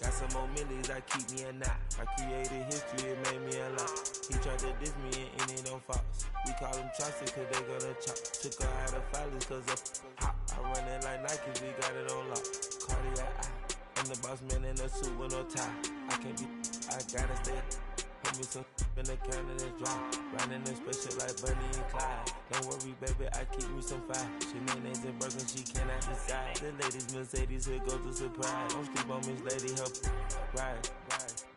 Got some more millies, I keep me a knot. I created history, it made me a lot. He tried to diss me and it don't false. We call them chopsticks cause they gonna chop. Took her out of filers cause of hot. I run it like Nike, we got it on lock. Cardiac eye. I'm the boss man in a suit with no tie. I can't be, I gotta stay. Put me some in the counter that's dry. Riding in special like Bunny and Clyde. Don't worry, baby, I keep me some fire. She names and Birkin, she cannot decide. The ladies Mercedes, here goes the surprise. Don't sleep on Miss Lady, her ride.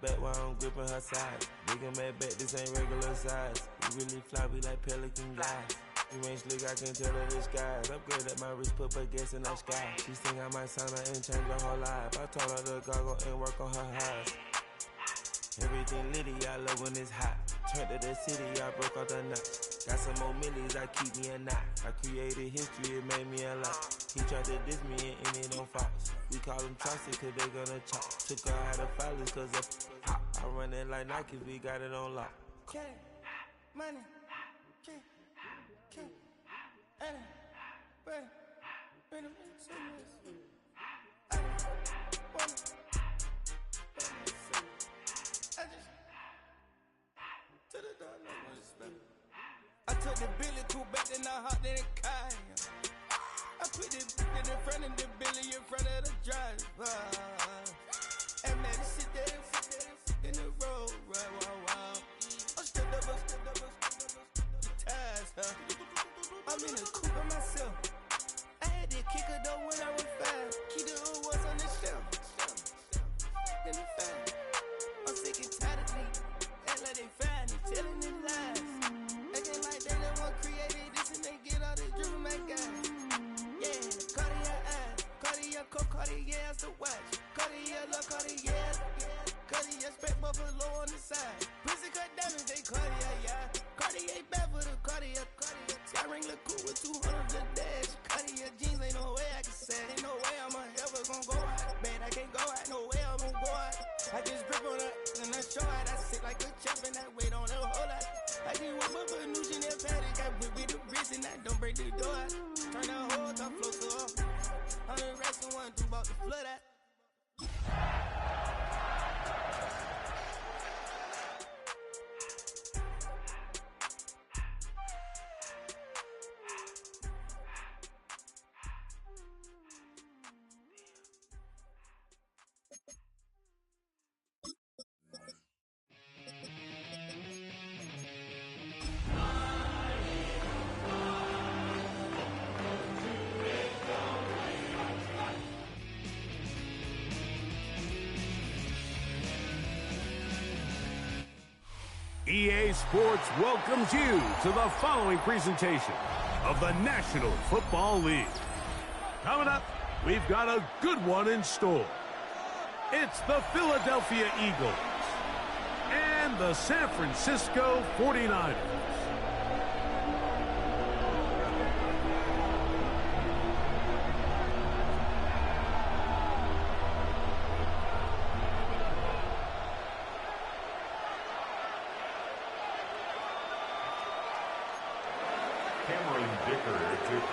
Back while I'm gripping her side. Big and mad back, this ain't regular size. We really fly, we like pelican guys. You ain't slick, I can tell her disguise. Upgrade at my wrist, put her gas in the sky. She think I might sign her and change her whole life. I told her to goggle and work on her highs. Everything litty, I love when it's hot. Turned to the city, I broke out the knot. Got some more millies, I keep me a knot. I created history, it made me a lot. He tried to diss me and it don't false. We call them chopsticks cause they gonna chop. Took her out of filers cause of hot. I run it like Nike, we got it on lock. Money, money, I took the Billy cool back, then I hopped in the car. I put the in front of the Billy in front of the driver. And man, sit there in the road, right, wow. I'm stepped up, the tires, huh? I'm in the coupe by myself. I had that kicker though when I was 5. Key the was on the shelf. In the fan. I'm sick and tired of these. Act like they find it, telling them lies. Acting like they the one created this and they get all this driven my guys. Yeah, Cartier eyes, Cartier coke, Cartier has the watch. Cartier love, Cartier, Cartier spec buffalo on the side. Pussy cut diamonds, they Cartier, yeah. Cartier bad for the Cartier. Sky ring look cool with 200 the dash. Cartier jeans, ain't no way I can say. Ain't no way I'm ever gonna go out. Man, I can't go out, no way I'm gonna go out. I just grip on her and I show out. I sit like a champ and I wait on her whole lot. I just want my Venusian and paddock. I whip with the wrist and I don't break the door out. Turn the whole top flow to off. 100 racks and 1, 2 about to flood out. EA Sports welcomes you to the following presentation of the National Football League. Coming up, we've got a good one in store. It's the Philadelphia Eagles and the San Francisco 49ers.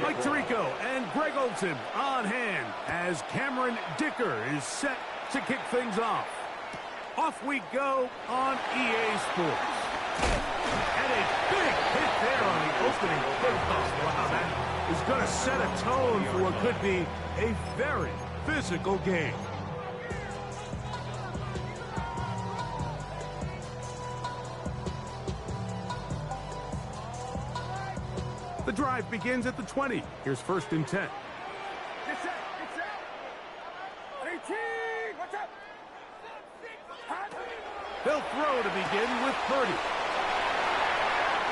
Mike Tirico and Greg Olson on hand as Cameron Dicker is set to kick things off. Off we go on EA Sports. And a big hit there on the opening kickoff. Wow, that is going to set a tone for what could be a very physical game. The drive begins at the 20. Here's 1st and 10. Get set. 18, what's up? They'll throw to begin with Purdy.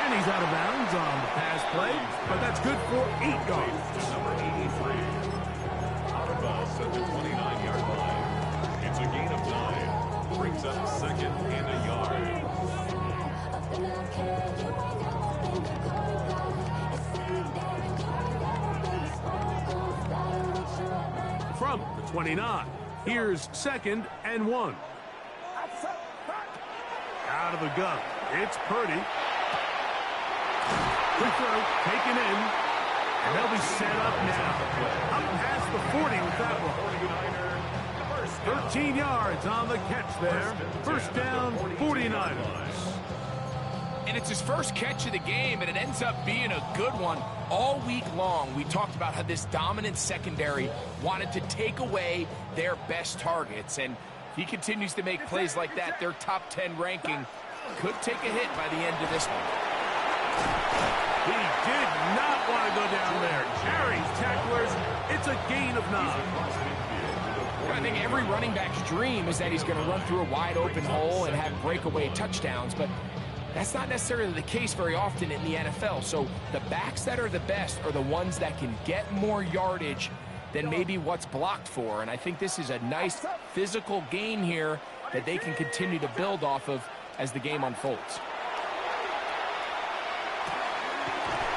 And he's out of bounds on the pass play, but that's good for 8 yards. Number 83. Out of bounds at the 29-yard line. It's a gain of 9. Brings up 2nd and a yard. From the 29, here's 2nd and 1. Out of the gun, it's Purdy. Quick throw, taken in, and they'll be set up now. Up past the 40 with that one. 49er, first 13 yards on the catch there. First down, 49ers. And it's his first catch of the game, and it ends up being a good one. All week long, we talked about how this dominant secondary wanted to take away their best targets. And if he continues to make plays like that, their top 10 ranking could take a hit by the end of this one. He did not want to go down there. Carries tacklers. It's a gain of 9. I think every running back's dream is that he's going to run through a wide open hole and have breakaway touchdowns, but that's not necessarily the case very often in the NFL. So the backs that are the best are the ones that can get more yardage than maybe what's blocked for. And I think this is a nice physical gain here that they can continue to build off of as the game unfolds.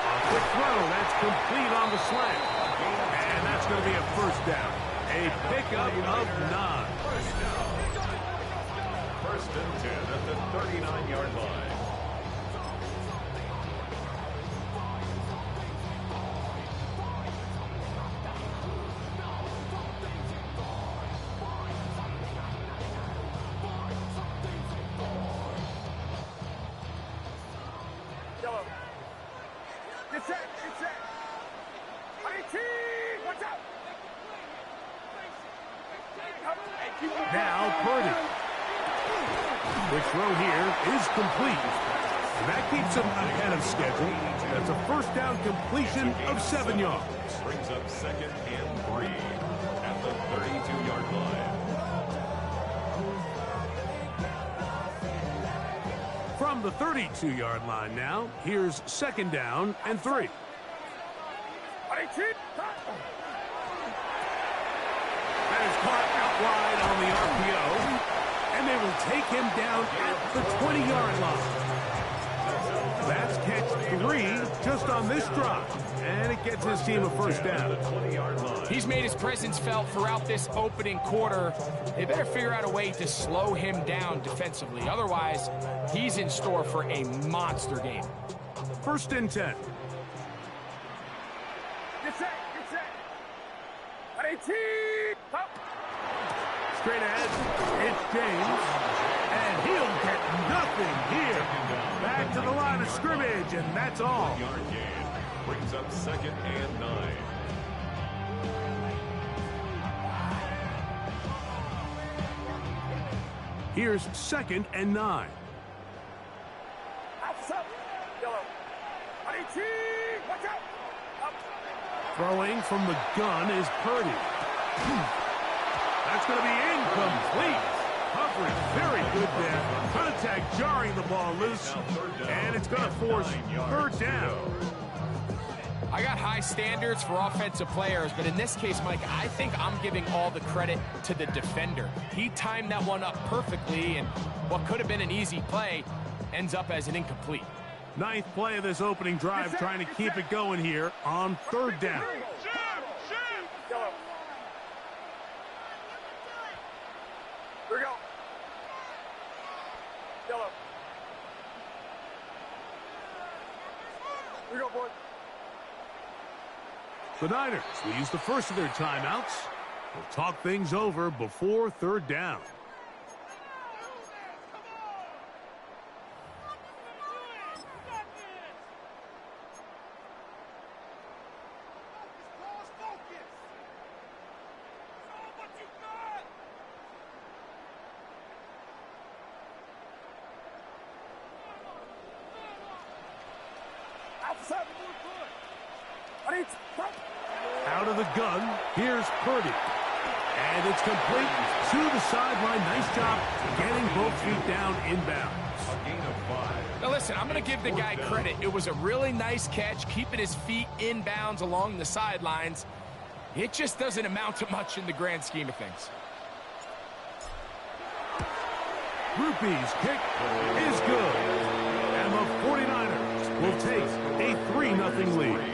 A quick throw, that's complete on the slant. And that's going to be a first down. A pickup of 9. First and 10 at the 39-yard line. Now Purdy. The throw here is complete. And that keeps him ahead of schedule. That's a first down completion of 7 yards. Brings up second and 3 at the 32-yard line. From the 32-yard line now, here's second down and 3. That is caught out wide on the RPO, and they will take him down at the 20-yard line. That's catch 3 just on this drive, and it gets his team a first down. He's made his presence felt throughout this opening quarter. They better figure out a way to slow him down defensively. Otherwise, he's in store for a monster game. First and 10. Straight ahead, it's James, and he'll get nothing here. Back to the line of scrimmage, and that's all. Yard gain brings up second and 9. Here's second and 9. Throwing from the gun is Purdy. That's going to be incomplete. Coverage very good there. Contact jarring the ball loose. And it's going to force third down. I got high standards for offensive players, but in this case, Mike, I think I'm giving all the credit to the defender. He timed that one up perfectly, and what could have been an easy play ends up as an incomplete. Ninth play of this opening drive, trying to keep it going here on third down. Here we go. Yellow. Here we go, boys. The Niners will use the first of their timeouts. We'll talk things over before third down. Out of the gun, here's Purdy. And it's complete to the sideline. Nice job getting both feet down inbounds. A gain of 5. Now listen, I'm going to give the guy credit. It was a really nice catch, keeping his feet inbounds along the sidelines. It just doesn't amount to much in the grand scheme of things. Rupee's kick is good. And the 49ers will take a 3-0 lead.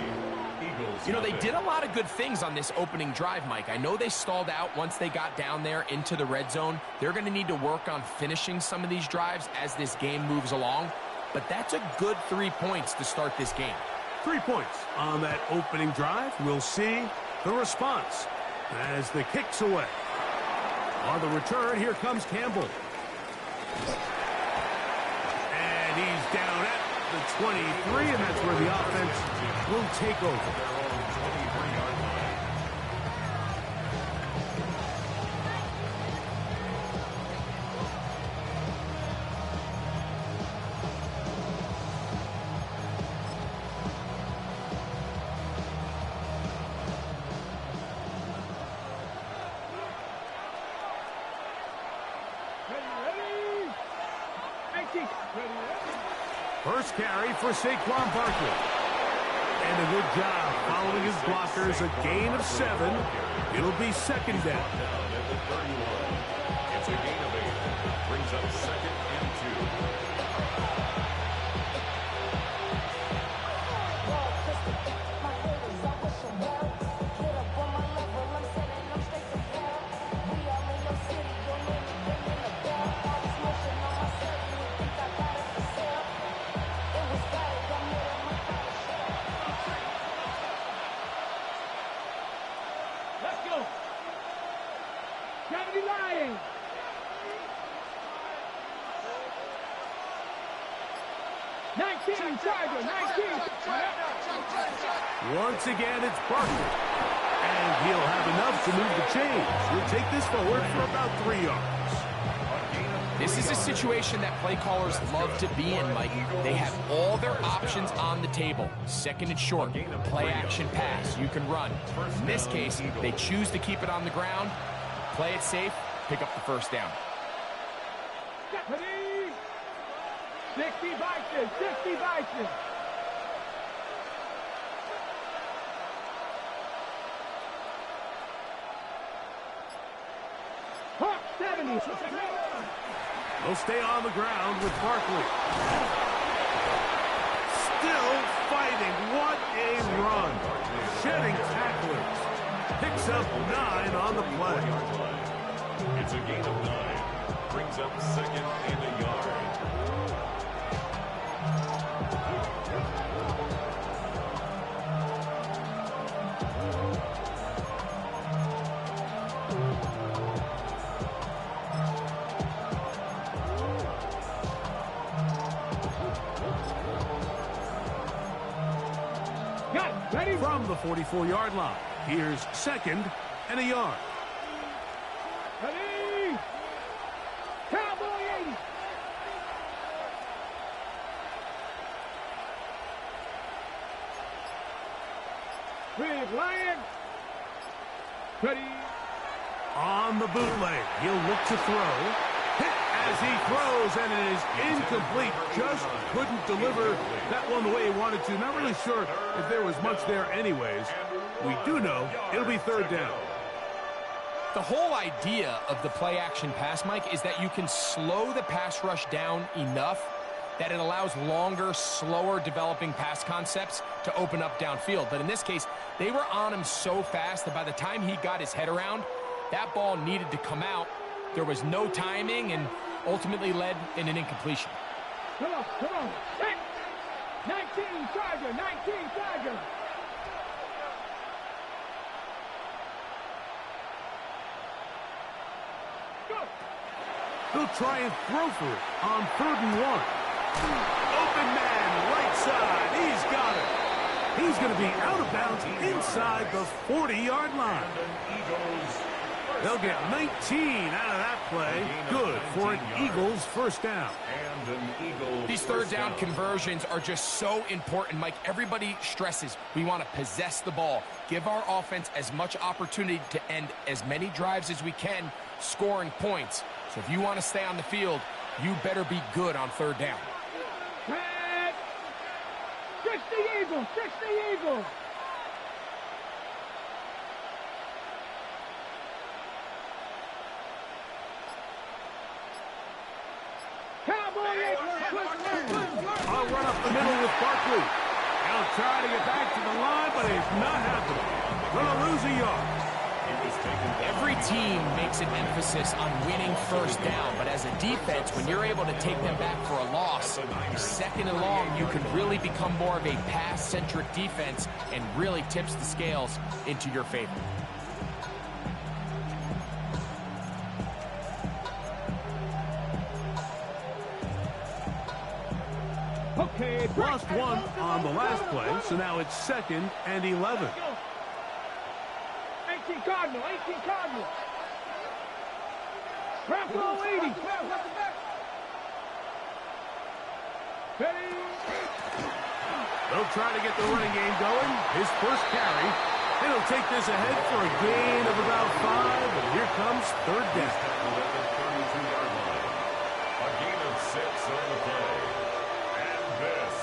You know, they did a lot of good things on this opening drive, Mike. I know they stalled out once they got down there into the red zone. They're going to need to work on finishing some of these drives as this game moves along. But that's a good 3 points to start this game. 3 points on that opening drive. We'll see the response as the kick's away. On the return, here comes Campbell. And he's down at the 23, and that's where the offense will take over. First carry for Saquon Barkley. And a good job following his blockers. A gain of 7. It'll be second down. It's a gain of 8. Brings up second and 2. Once again, it's Barkley. And he'll have enough to move the chains. He'll take this forward for about 3 yards. This is a situation that play callers love to be in, Mike. They have all their options on the table. Second and short, play action pass, you can run. In this case, they choose to keep it on the ground, play it safe, pick up the first down. 60 Vikings, 60 Vikings. Hawk 70. They'll stay on the ground with Barkley. Still fighting. What a run. Shedding tacklers. Picks up 9 on the play. It's a gain of 9. Brings up second and a yard. Ready from the 44-yard line. Here's second and a yard. Ready. Cowboy 80. Big Lion. Ready. On the bootleg, he'll look to throw. Hit as he throws, and it is incomplete. Just couldn't deliver that one the way he wanted to. Not really sure if there was much there anyways. We do know it'll be third down. The whole idea of the play action pass, Mike, is that you can slow the pass rush down enough that it allows longer, slower developing pass concepts to open up downfield. But in this case, they were on him so fast that by the time he got his head around, that ball needed to come out. There was no timing and ultimately led in an incompletion. Come on, come on. 19 Charger, 19 Charger. Go. He'll try and throw for it on 3rd and 1. Open man, right side. He's got it. He's going to be out of bounds inside the 40-yard line. They'll get 19 out of that play. Good for an Eagles first down. These third down conversions are just so important, Mike. Everybody stresses we want to possess the ball, give our offense as much opportunity to end as many drives as we can, scoring points. So if you want to stay on the field, you better be good on third down. 60 Eagles, 60 Eagles. I'll run up the middle with Barkley. He'll try to get back to the line, but it's not happening. Gonna lose a yard. Every team makes an emphasis on winning first down, but as a defense, when you're able to take them back for a loss, second and long, you can really become more of a pass-centric defense and really tips the scales into your favor. Lost one on the last play, so now it's 2nd and 11. 18 Cardinal, 18 Cardinal. Crap all 80. They'll try to get the running game going. His first carry. And he'll take this ahead for a gain of about 5. And here comes 3rd down. A gain of 6 on the play. And this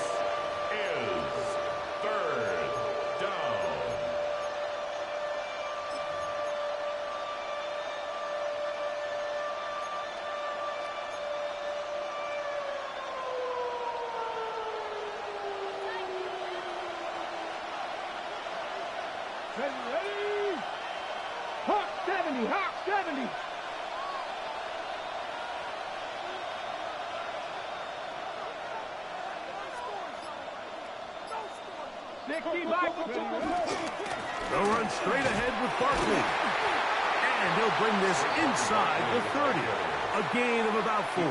is 3rd down. Ready? Hawk 70, Hawk 70. They'll run straight ahead with Barkley. And he'll bring this inside the 30. A gain of about 4.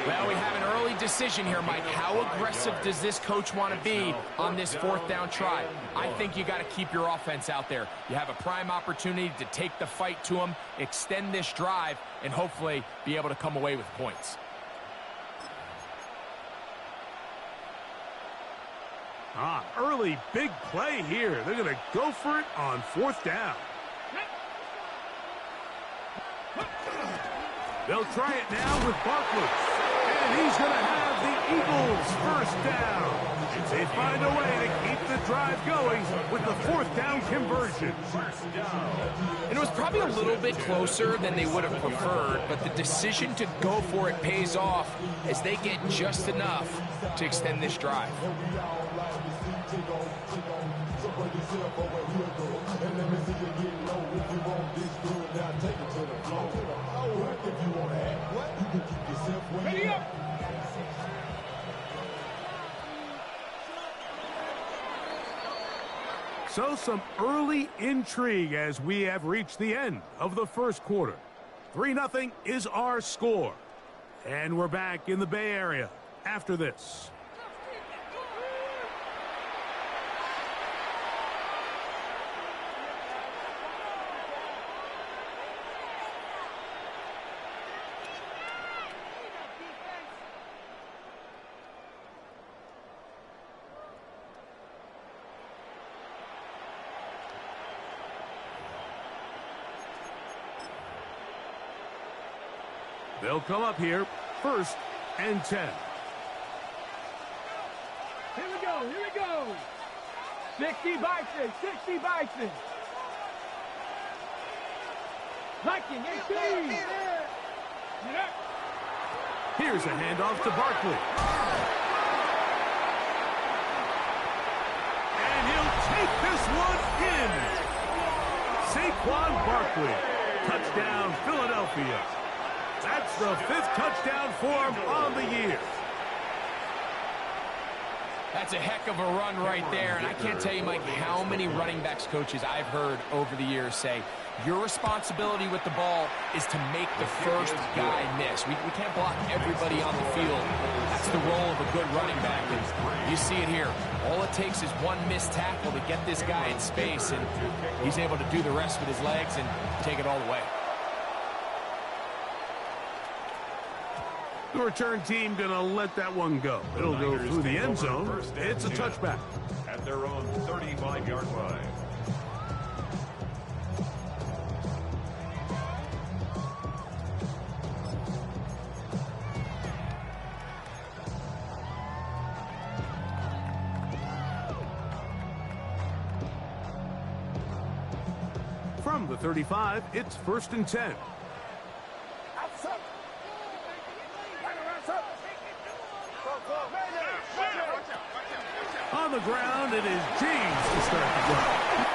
Well, we have an early decision here, Mike. How aggressive does this coach want to be on this 4th down try? I think you got to keep your offense out there. You have a prime opportunity to take the fight to them, extend this drive, and hopefully be able to come away with points. Early big play here. They're going to go for it on 4th down. They'll try it now with Barkley. And he's going to have the Eagles' 1st down. They find a way to keep the drive going with the 4th down conversion. And it was probably a little bit closer than they would have preferred, but the decision to go for it pays off as they get just enough to extend this drive. Ready up. So some early intrigue as we have reached the end of the 1st quarter. 3-0 is our score. And we're back in the Bay Area after this. They'll come up here, 1st and 10. Here we go, here we go. 60 Bison, 60 Bison. Viking, 18. Here's a handoff to Barkley. And he'll take this one in. Saquon Barkley. Touchdown, Philadelphia. That's the 5th touchdown for him on the year. That's a heck of a run right there, and I can't tell you, Mike, how many running backs coaches I've heard over the years say, your responsibility with the ball is to make the first guy miss. We can't block everybody on the field. That's the role of a good running back, and you see it here. All it takes is one missed tackle to get this guy in space, and he's able to do the rest with his legs and take it all the way. The return team going to let that one go. It'll go through the end zone. It's a touchback. At their own 35-yard line. From the 35, it's 1st and 10. On the ground, it is James to start the drive.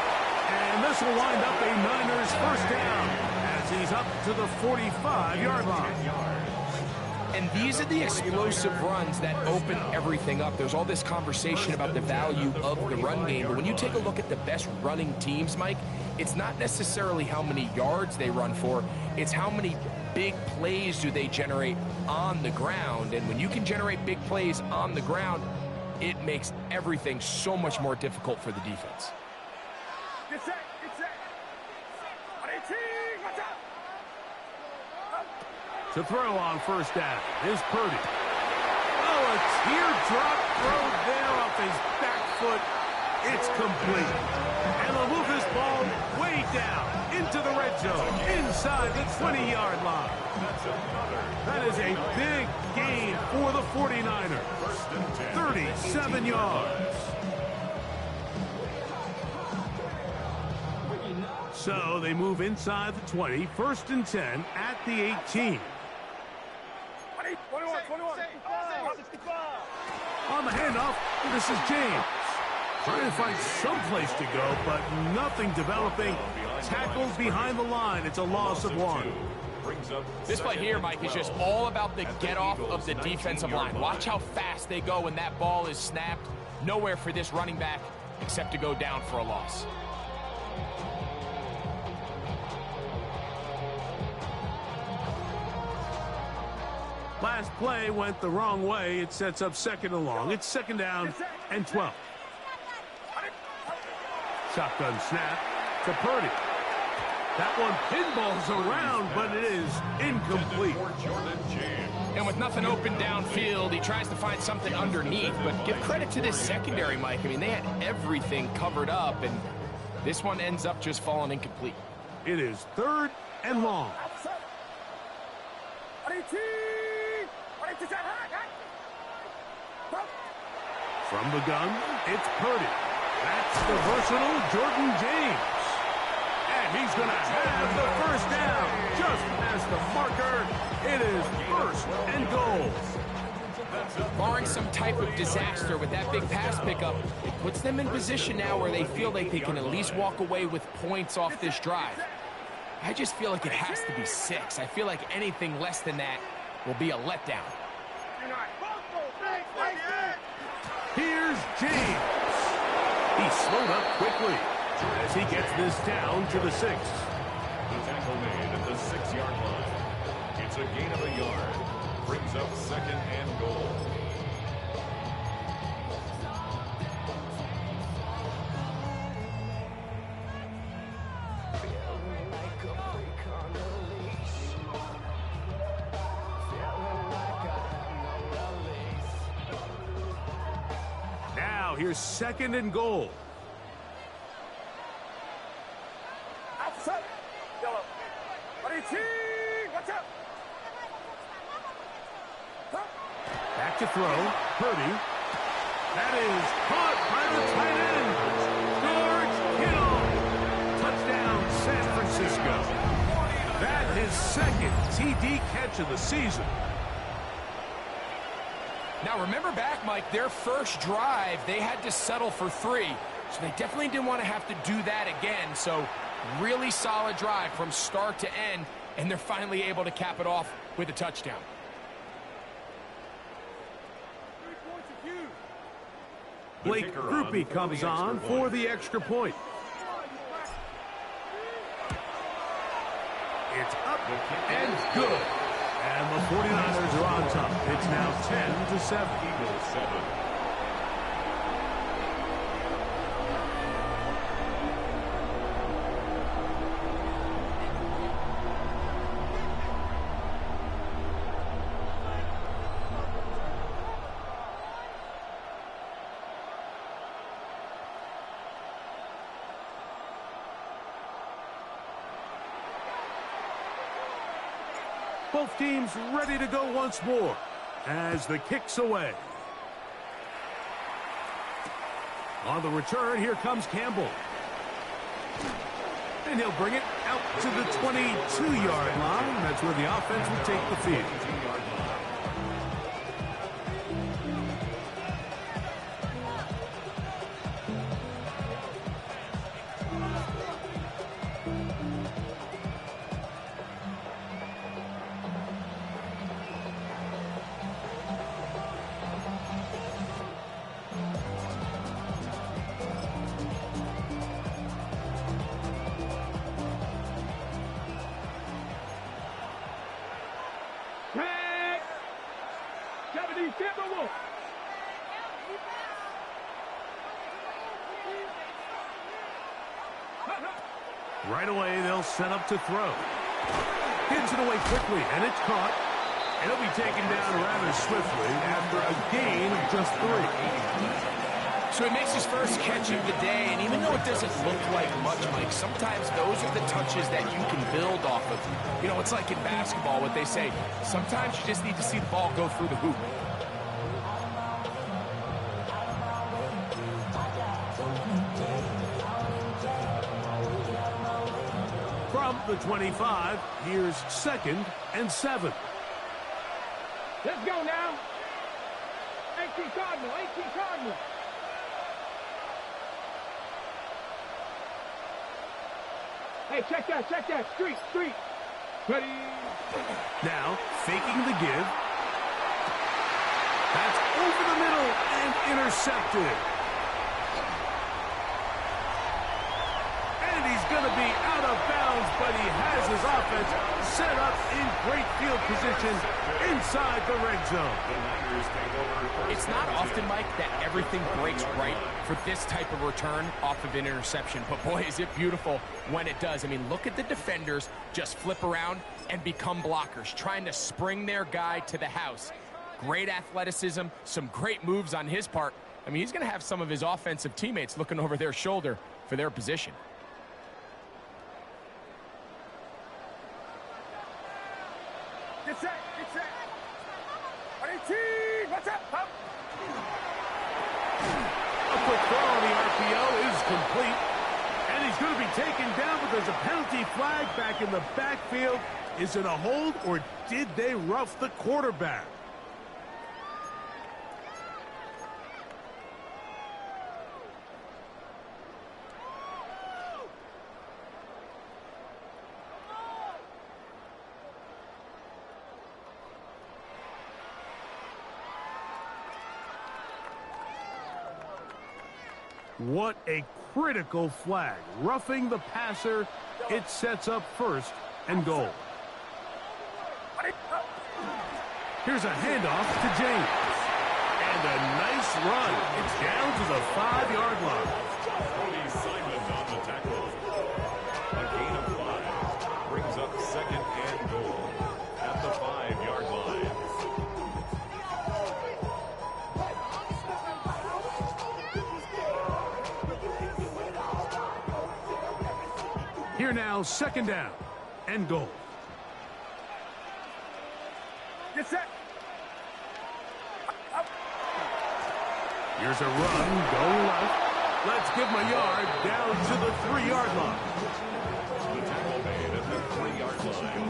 And this will wind up a Niners 1st down as he's up to the 45-yard line. And these are the explosive runs that open everything up. There's all this conversation about the value of the run game, but when you take a look at the best running teams, Mike, it's not necessarily how many yards they run for, it's how many big plays do they generate on the ground? And when you can generate big plays on the ground, it makes everything so much more difficult for the defense. Get set, get set. 18, watch out. To throw on first down is Purdy. Oh, a teardrop throw there off his back foot. It's complete. And they'll move this ball way down into the red zone, inside the 20-yard line. That is a big gain for the 49ers. 37 yards. So they move inside the 20, 1st and 10 at the 18. 21. On the handoff, this is James. Trying to find some place to go, but nothing developing. Tackled behind the line. It's a loss of 1. This play here, Mike, is just all about the get-off of the defensive line. Watch how fast they go when that ball is snapped. Nowhere for this running back except to go down for a loss. Last play went the wrong way. It sets up 2nd and long. It's 2nd down and 12. Shotgun snap to Purdy. That one pinballs around, but it is incomplete. And with nothing open downfield, he tries to find something underneath. But give credit to this secondary, Mike. I mean, they had everything covered up, and this one ends up just falling incomplete. It is 3rd and long. From the gun, it's Purdy. That's the versatile Jordan James. And he's going to have the first down. Just as the marker, it is 1st and goal. Barring some type of disaster with that big pass pickup, it puts them in position now where they feel like they can at least walk away with points off this drive. I just feel like it has to be 6. I feel like anything less than that will be a letdown. Here's James. He slowed up quickly as he gets this down to the 6. The tackle made at the 6-yard line. It's a gain of a yard. Brings up 2nd and goal. Now here's 2nd and goal. Outside. Yellow. 18, watch out. Back to throw. Purdy. That is caught by the tight end. George Kittle. Touchdown, San Francisco. That is 2nd TD catch of the season. Now, remember back, Mike, their first drive, they had to settle for 3. So they definitely didn't want to have to do that again. So really solid drive from start to end, and they're finally able to cap it off with a touchdown. Blake Groupie comes on for the extra point. It's up and good. And the 49ers are on top. It's now 10-7. Eagles 7. Both teams ready to go once more as the kick's away. On the return, here comes Campbell. And he'll bring it out to the 22-yard line. That's where the offense will take the field. 70, Timberwolves. Right away, they'll set up to throw. Gets it away quickly, and it's caught. And it'll be taken down rather swiftly after a gain of just 3. So he makes his first catch of the day, and even though it doesn't look like much, Mike, sometimes those are the touches that you can build off of. You know, it's like in basketball, what they say, sometimes you just need to see the ball go through the hoop. From the 25, here's 2nd and 7. Let's go now. 18 Cardinal, 18 Cardinal. Hey, check that. Street. Ready. Now, faking the give. That's over the middle and intercepted. And he's going to be out of bounds, but he has his offense set up in great field position inside the red zone. It's not often, Mike, that everything breaks right for this type of return off of an interception. But, boy, is it beautiful when it does. I mean, look at the defenders just flip around and become blockers, trying to spring their guy to the house. Great athleticism, some great moves on his part. I mean, he's going to have some of his offensive teammates looking over their shoulder for their position. Get set. 18, what's up? A quick throw on the RPO is complete. And he's going to be taken down, but there's a penalty flag back in the backfield. Is it a hold, or did they rough the quarterback? What a critical flag. Roughing the passer, it sets up 1st and goal. Here's a handoff to James. And a nice run. It's down to the 5-yard line. Cody Simon on the tackle. A gain of 5 brings up 2nd and goal at the 5-yard line. Here now, 2nd down and goal. Get set. Here's a run, going left. Let's give him a yard down to the 3-yard line. The tackle made at the 3-yard line.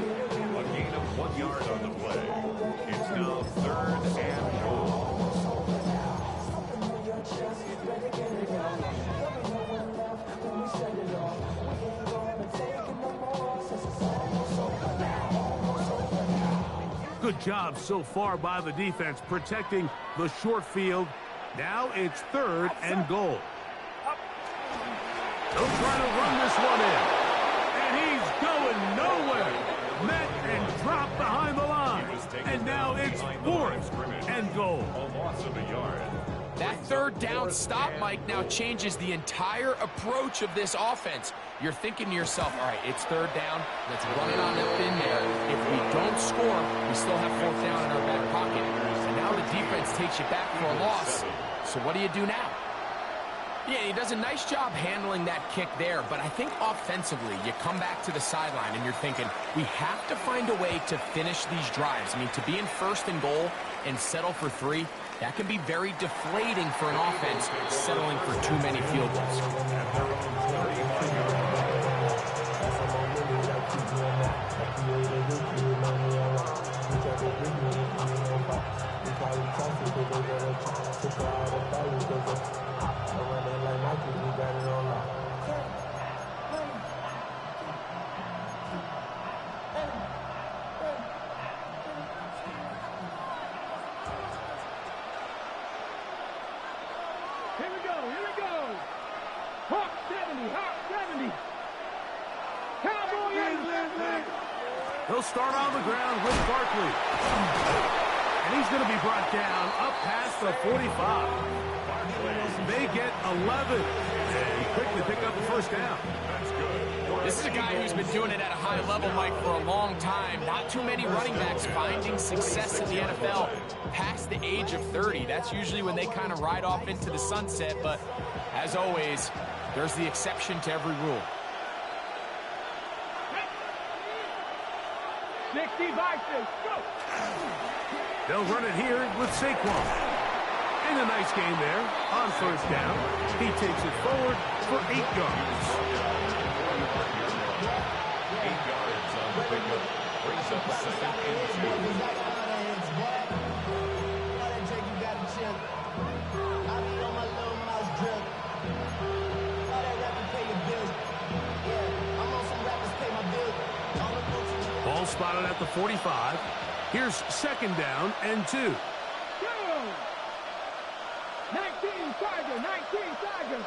A gain of 1 yard on the play. It's now 3rd and goal. Good job so far by the defense protecting the short field. Now it's 3rd and goal. They'll try to run this one in. And he's going nowhere. Met and dropped behind the line. And now it's 4th and goal. A loss of a yard. That 3rd down stop, Mike, now changes the entire approach of this offense. You're thinking to yourself, all right, it's 3rd down. Let's run it on up in there. If we don't score, we still have 4th down in our back pocket. And now the defense takes you back for a loss. So what do you do now? Yeah, he does a nice job handling that kick there, but I think offensively, you come back to the sideline and you're thinking, we have to find a way to finish these drives. I mean, to be in 1st and goal and settle for 3, that can be very deflating for an offense settling for too many field goals. Here we go. Hawk 70. Cowboy in. He'll start on the ground with Barkley. And he's going to be brought down up past the 45. They get 11 and quickly pick up the first down. This is a guy who's been doing it at a high level, Mike, for a long time. Not too many running backs finding success in the NFL past the age of 30. That's usually when they kind of ride off into the sunset, but as always, there's the exception to every rule. 60 by 6, go! They'll run it here with Saquon. And a nice game there on first down. He takes it forward for 8 yards. 8 yards on the pickup. Brings up second and 2. Ball spotted at the 45. Here's second down and 2. Go! 19 Tiger, 19 Tiger.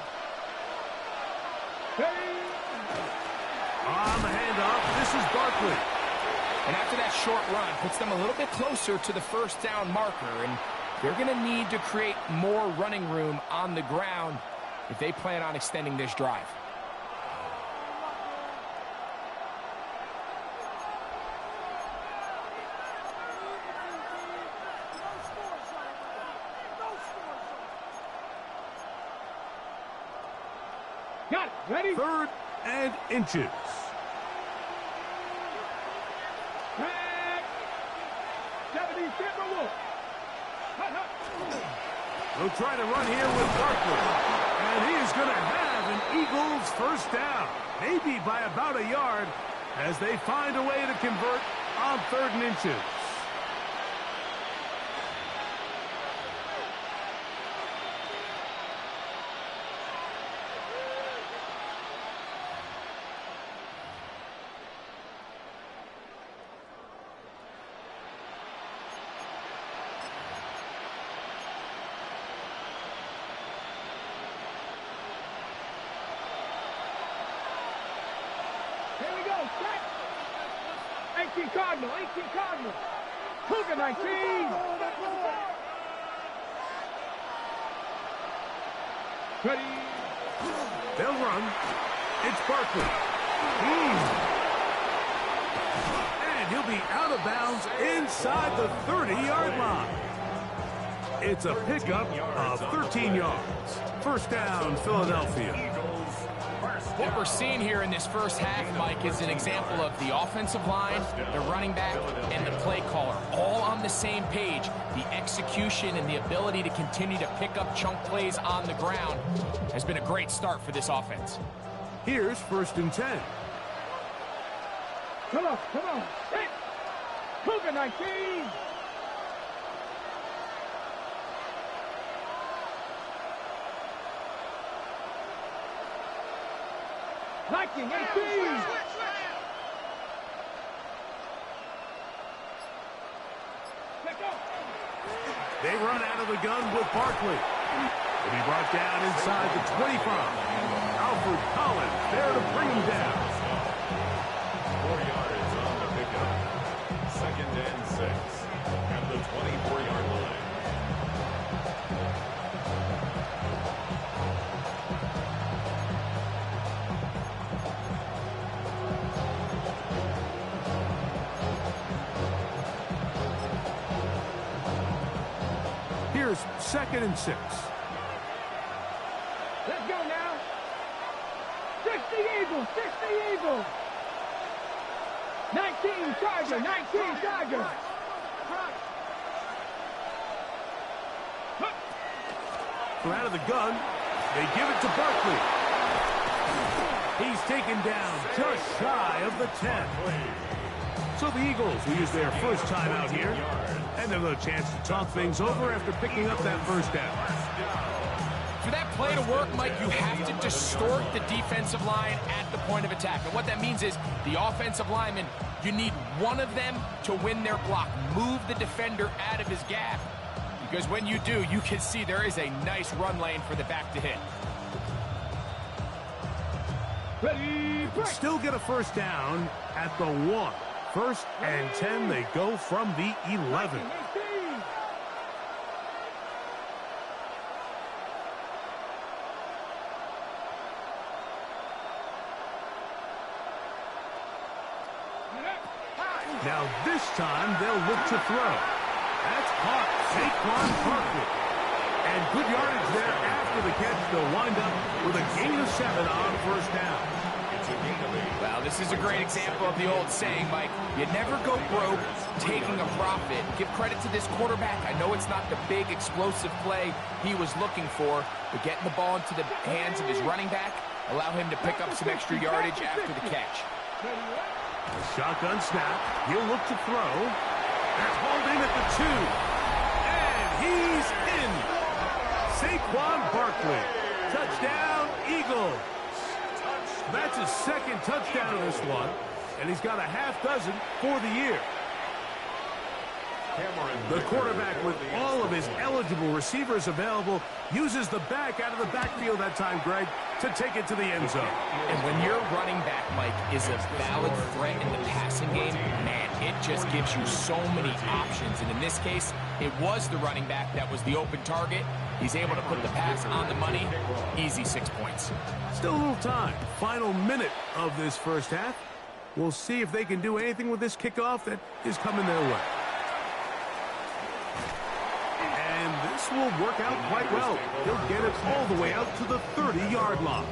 On the handoff, this is Barkley. And after that short run, puts them a little bit closer to the first down marker, and they're going to need to create more running room on the ground if they plan on extending this drive. Got it, ready? 3rd and inches. Back. 70 Timberwolf. They'll try to run here with Barkley. And he is going to have an Eagles first down. Maybe by about a yard as they find a way to convert on 3rd and inches. Here we go, set. 18 Cardinal, 18 Cardinal. Cougar 19. Ready. They'll run. It's Barkley. And he'll be out of bounds inside the 30-yard line. It's a pickup of 13 yards. First down, Philadelphia. What we're seeing here in this first half, Mike, is an example of the offensive line, the running back, and the play caller all on the same page. The execution and the ability to continue to pick up chunk plays on the ground has been a great start for this offense. Here's 1st and 10. Come on, come on. Set. Cougar 19. Viking 18. They run out of the gun with Barkley. He'll be brought down inside the 25. Alfred Collins there to bring him down. 4 yards on the pickup. 2nd and 6 at the 24-yard line. Here's 2nd and 6. Let's go now. 60 Eagles, 60 Eagles. 19 Tiger, 19 Tiger. They're out of the gun. They give it to Barkley. He's taken down just shy of the 10. So the Eagles will use their first time out here, and they'll have a chance to talk things over after picking up that first down. For that play to work, Mike, you have to distort the defensive line at the point of attack. And what that means is the offensive lineman, you need one of them to win their block. Move the defender out of his gap. Because when you do, you can see there is a nice run lane for the back to hit. Ready, break. Still get a first down at the 1. 1st and 10, they go from the 11. Now this time they'll look to throw. That's caught. Saquon Barkley. And good yardage there after the catch. They'll wind up with a gain of 7 on first down. Well, this is a great example of the old saying, Mike. You never go broke taking a profit. Give credit to this quarterback. I know it's not the big explosive play he was looking for, but getting the ball into the hands of his running back allow him to pick up some extra yardage after the catch. A shotgun snap. He'll look to throw. That's hauled in at the 2. And he's in. Saquon Barkley. Touchdown, Eagles. That's his second touchdown of this one. And he's got a half dozen for the year. The quarterback, with all of his eligible receivers available, uses the back out of the backfield that time, Greg, to take it to the end zone. And when your running back, Mike, is a valid threat in the passing game, man, it just gives you so many options. And in this case, it was the running back that was the open target. He's able to put the pass on the money. Easy 6 points. Still a little time. Final minute of this first half. We'll see if they can do anything with this kickoff that is coming their way. And this will work out quite well. He'll get it all the way out to the 30-yard line.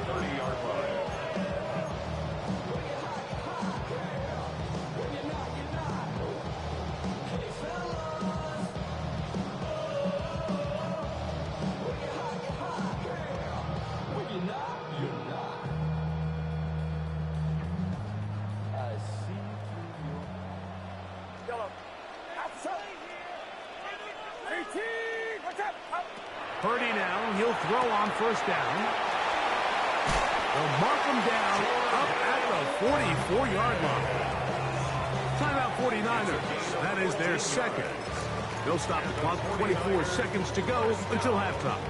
Purdy now, he'll throw on first down. They'll mark him down up at the 44-yard line. Timeout 49ers. That is their second. They'll stop the clock. 24 seconds to go until halftime.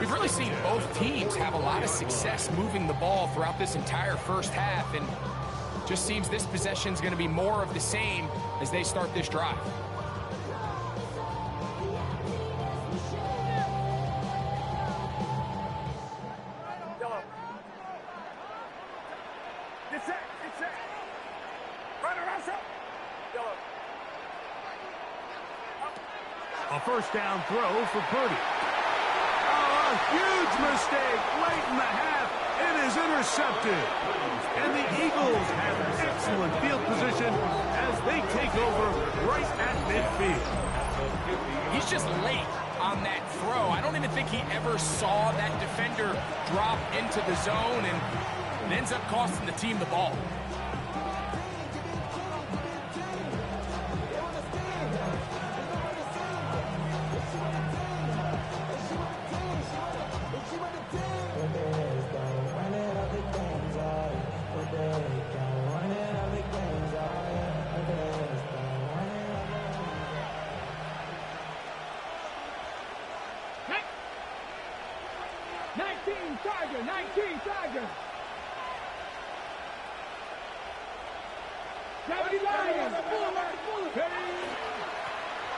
We've really seen both teams have a lot of success moving the ball throughout this entire first half, and just seems this possession is going to be more of the same as they start this drive. A first down throw for Purdy. Oh, a huge mistake late in the half. It is intercepted. And the Eagles have excellent field position as they take over right at midfield. He's just late on that throw. I don't even think he ever saw that defender drop into the zone, and it ends up costing the team the ball.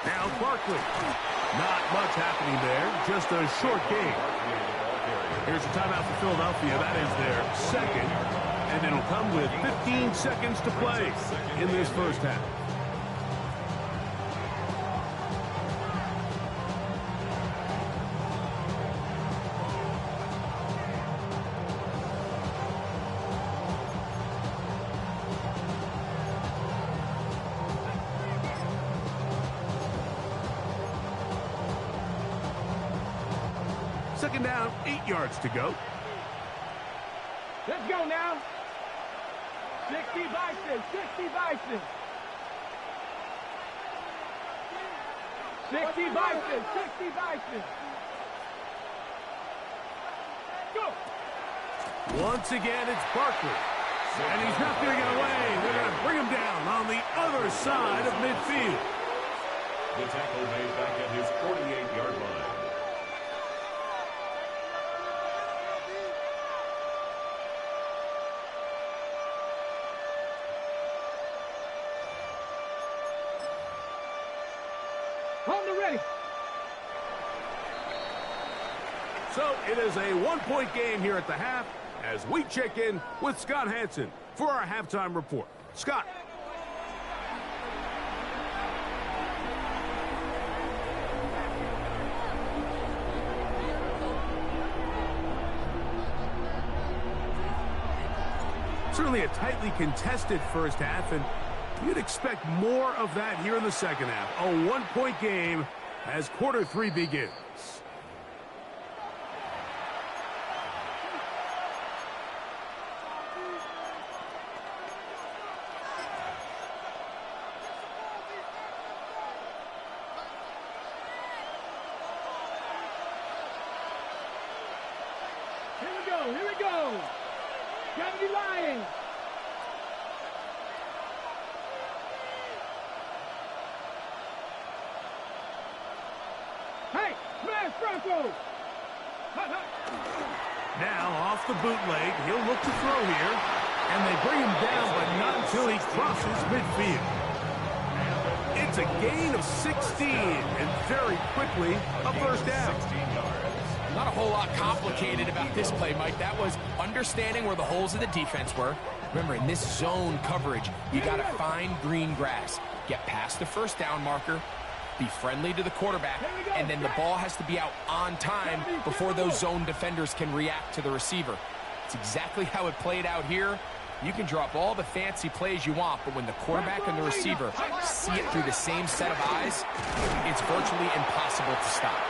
Now Barkley. Not much happening there. Just a short game. Here's a timeout for Philadelphia. That is their second. And it'll come with 15 seconds to play in this first half. Second down, 8 yards to go. Let's go now. 60 Bison, 60 Bison. 60 Bison, 60 Bison. Go. Once again, it's Barkley. And he's not going to get away. They're going to bring him down on the other side of midfield. The tackle made back at his 48-yard line. On the ready. So it is a one-point game here at the half as we check in with Scott Hansen for our halftime report. Scott. Certainly a tightly contested first half, and you'd expect more of that here in the second half. A one-point game as quarter 3 begins. Here we go. Gotta be lying. Hey, smash Bronco. Now off the bootleg, he'll look to throw here, and they bring him down, but not until he crosses midfield. It's a gain of 16, and very quickly a first down. 16 yards. Not a whole lot complicated about this play, Mike. That was understanding where the holes of the defense were. Remember, in this zone coverage, you got to find green grass. Get past the first down marker, be friendly to the quarterback, and then the ball has to be out on time before those zone defenders can react to the receiver. It's exactly how it played out here. You can drop all the fancy plays you want, but when the quarterback and the receiver see it through the same set of eyes, it's virtually impossible to stop.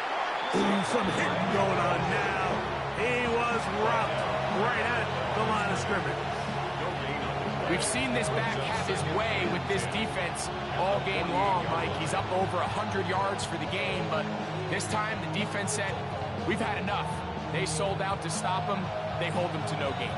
Some hitting going on now. He was rocked right at the line of scrimmage. We've seen this back have his way with this defense all game long, Mike. He's up over 100 yards for the game, but this time the defense said, we've had enough. They sold out to stop him. They hold him to no gain.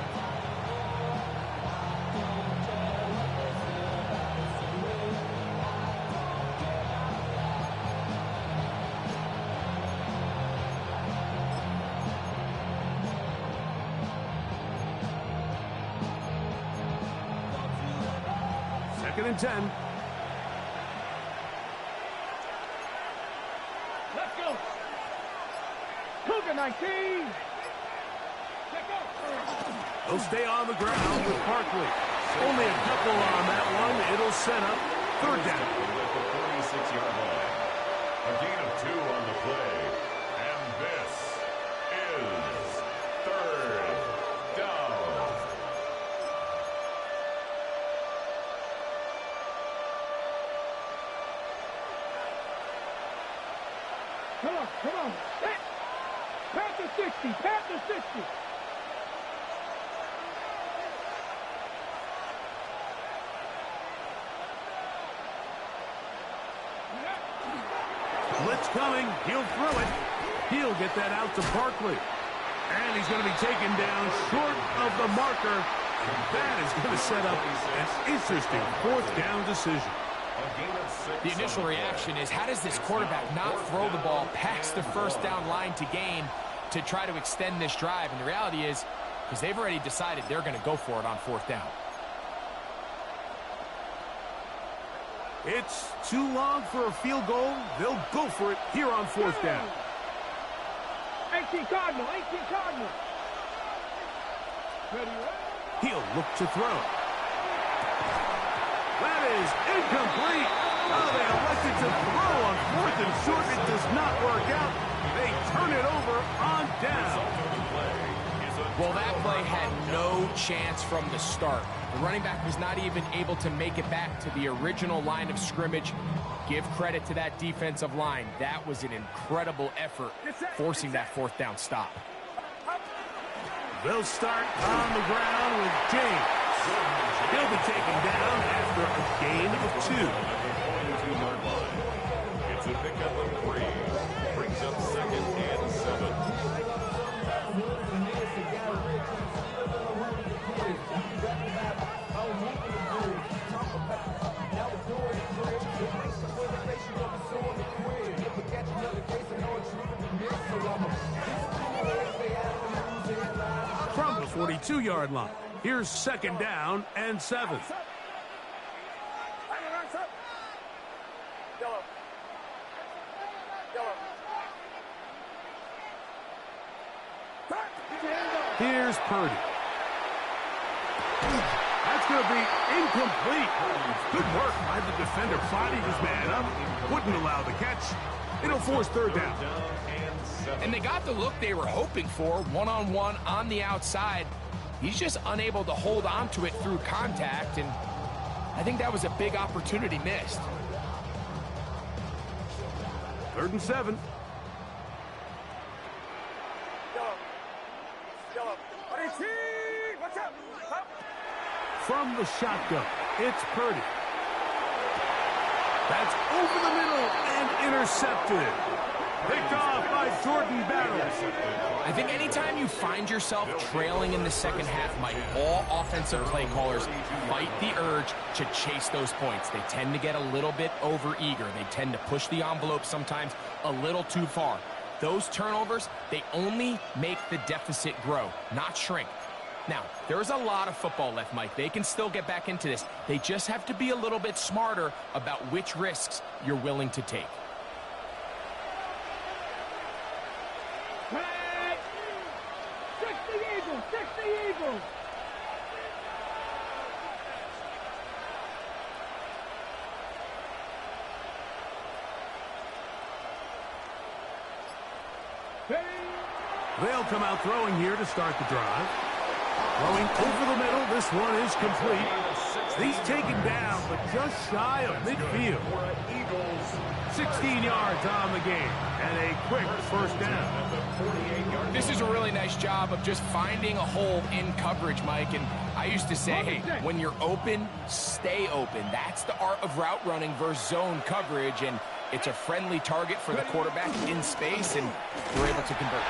Second and 10. Let's go. Cougar 19. He'll stay on the ground with Barkley. Only a couple on that one. It'll set up third down. At the 46-yard line. A gain of 2 on the play. And this is third down. Come on. Panther 60. Panther 60. Blitz coming. He'll throw it. He'll get that out to Barkley. And he's going to be taken down short of the marker. And that is going to set up an interesting fourth down decision. The initial reaction is, how does this quarterback not throw the ball past the first down line to gain to try to extend this drive? And the reality is, because they've already decided they're going to go for it on fourth down. It's too long for a field goal. They'll go for it here on fourth down. 18 Cardinal. Ready? He'll look to throw. That is incomplete. Oh, they elected to throw on fourth and short. It does not work out. They turn it over on down. Well, that play had no chance from the start. The running back was not even able to make it back to the original line of scrimmage. Give credit to that defensive line. That was an incredible effort, forcing that fourth down stop. They'll start on the ground with James. He'll be taken down after a gain of 2. It's a pickup of 3. Brings up second and 7. From the 42-yard line, here's second down and 7. Here's Purdy. That's going to be incomplete. Good work by the defender. Bodied his man up. Wouldn't allow the catch. It'll force third down. And they got the look they were hoping for, one-on-one on the outside. He's just unable to hold on to it through contact, and I think that was a big opportunity missed. 3rd and 7. From the shotgun, it's Purdy. That's over the middle and intercepted. Picked off by Jordan Battle. I think anytime you find yourself trailing in the second half, Mike, all offensive play callers fight the urge to chase those points. They tend to get a little bit overeager. They tend to push the envelope sometimes a little too far. Those turnovers, they only make the deficit grow, not shrink. Now, there's a lot of football left, Mike. They can still get back into this. They just have to be a little bit smarter about which risks you're willing to take. Right. 60 Eagles, 60 Eagles. They'll come out throwing here to start the drive. Throwing over the middle, this one is complete. He's taken down, but just shy of midfield. 16 yards on the game, and a quick first down. This is a really nice job of just finding a hole in coverage, Mike. And I used to say, hey, when you're open, stay open. That's the art of route running versus zone coverage, and it's a friendly target for the quarterback in space, and we're able to convert.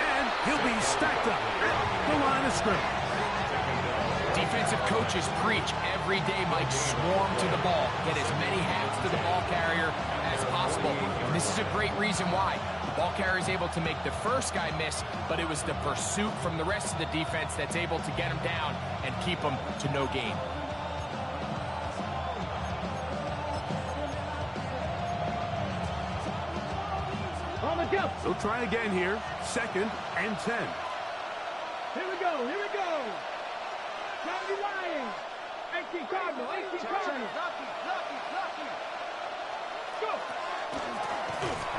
And he'll be stacked up at the line of scrimmage. Defensive coaches preach every day, Mike, swarm to the ball. Get as many hands to the ball carrier as possible. And this is a great reason why. The ball carrier is able to make the first guy miss, but it was the pursuit from the rest of the defense that's able to get him down and keep him to no gain. On the jump. They'll try again here. 2nd and 10. Here we go, here we go. 70 Lions. 18 Cardinal, 18 Cardinal. Go.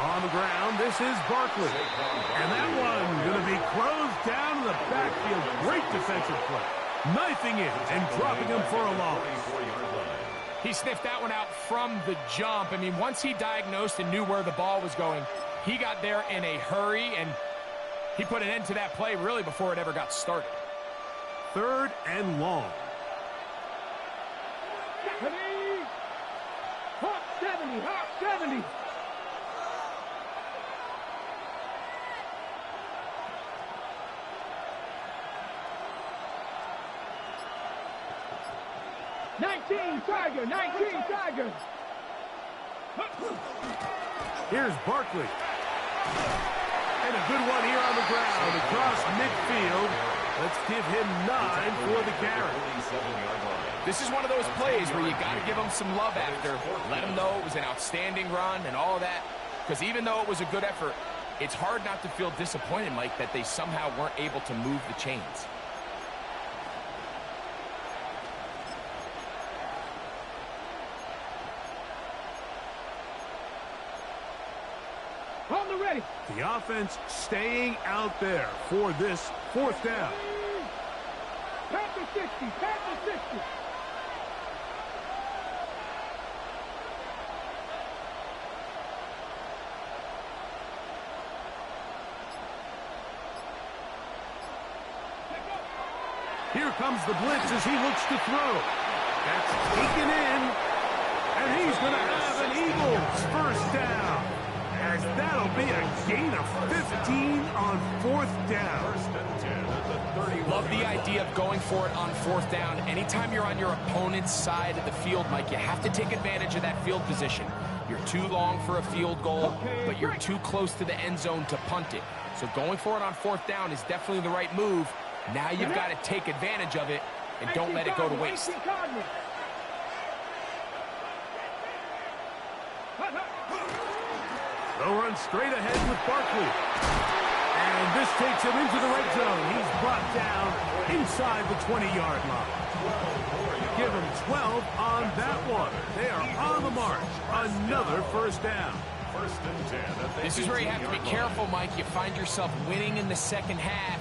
On the ground, this is Barkley. And that one going to be closed down in the backfield. Great defensive play. Knifing it and dropping him for a loss. He sniffed that one out from the jump. I mean, once he diagnosed and knew where the ball was going, he got there in a hurry, and he put an end to that play really before it ever got started. 3rd and long. 70. Hawk 70, Hawk 70. Tiger, 19 Tiger. Here's Barkley. And a good one here on the ground across midfield. Let's give him 9 for the carry. This is one of those plays where you got to give them some love after. Let them know it was an outstanding run and all of that. Because even though it was a good effort, it's hard not to feel disappointed, Mike, that they somehow weren't able to move the chains. On the ready. The offense staying out there for this 4th down. Panther 60, Panther 60. Here comes the blitz as he looks to throw. That's taken in. And he's going to have an Eagles first down. As that'll be a gain of 15 on 4th down. Love the idea of going for it on 4th down. Anytime you're on your opponent's side of the field, Mike, you have to take advantage of that field position. You're too long for a field goal, but you're too close to the end zone to punt it. So going for it on 4th down is definitely the right move. Now you've got to take advantage of it and don't let it go to waste. They'll run straight ahead with Barkley. And this takes him into the red zone. He's brought down inside the 20-yard line. Give him 12 on that one. They are on the march. Another first down. This is where you have to be careful, Mike. You find yourself winning in the second half.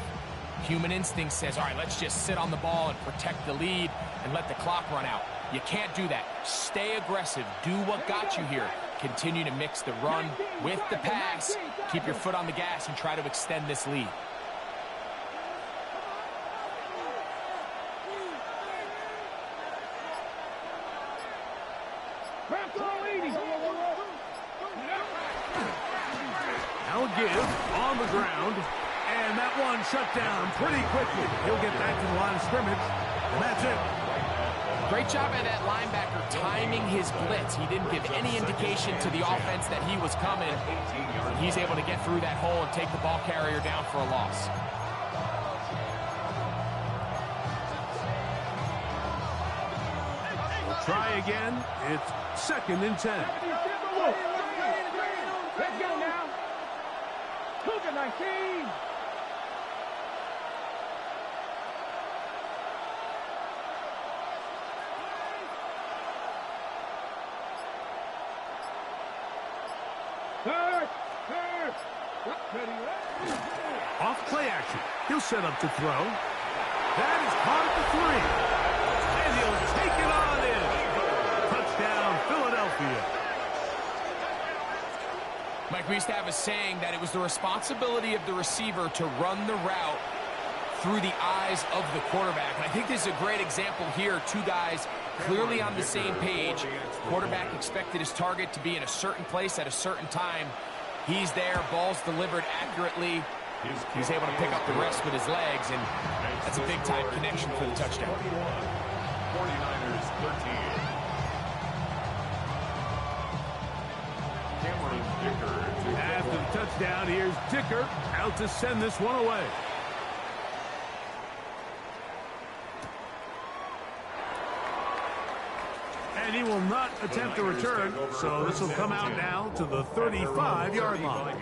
Human instinct says, all right, let's just sit on the ball and protect the lead and let the clock run out. You can't do that. Stay aggressive. Do what got you here. Continue to mix the run with the pass. Keep your foot on the gas and try to extend this lead. Now a give on the ground, and that one shut down pretty quickly. He'll get back to the line of scrimmage, and that's it. Great job by that linebacker timing his blitz. He didn't give any indication to the offense that he was coming. He's able to get through that hole and take the ball carrier down for a loss. We'll try again. It's 2nd and 10. Let's go now. Cougar 19. Off play action. He'll set up to throw. That is caught at the 3. And he'll take it on in. Touchdown, Philadelphia. Mike, we used to have a saying that it was the responsibility of the receiver to run the route through the eyes of the quarterback. And I think this is a great example here. Two guys clearly on the same page. Quarterback expected his target to be in a certain place at a certain time. He's there, ball's delivered accurately. He's able to pick up the rest with his legs, and that's a big-time connection for the touchdown. 49ers 13. After the touchdown, here's Dicker out to send this one away. And he will not attempt a return, so this will come out now to the 35-yard line.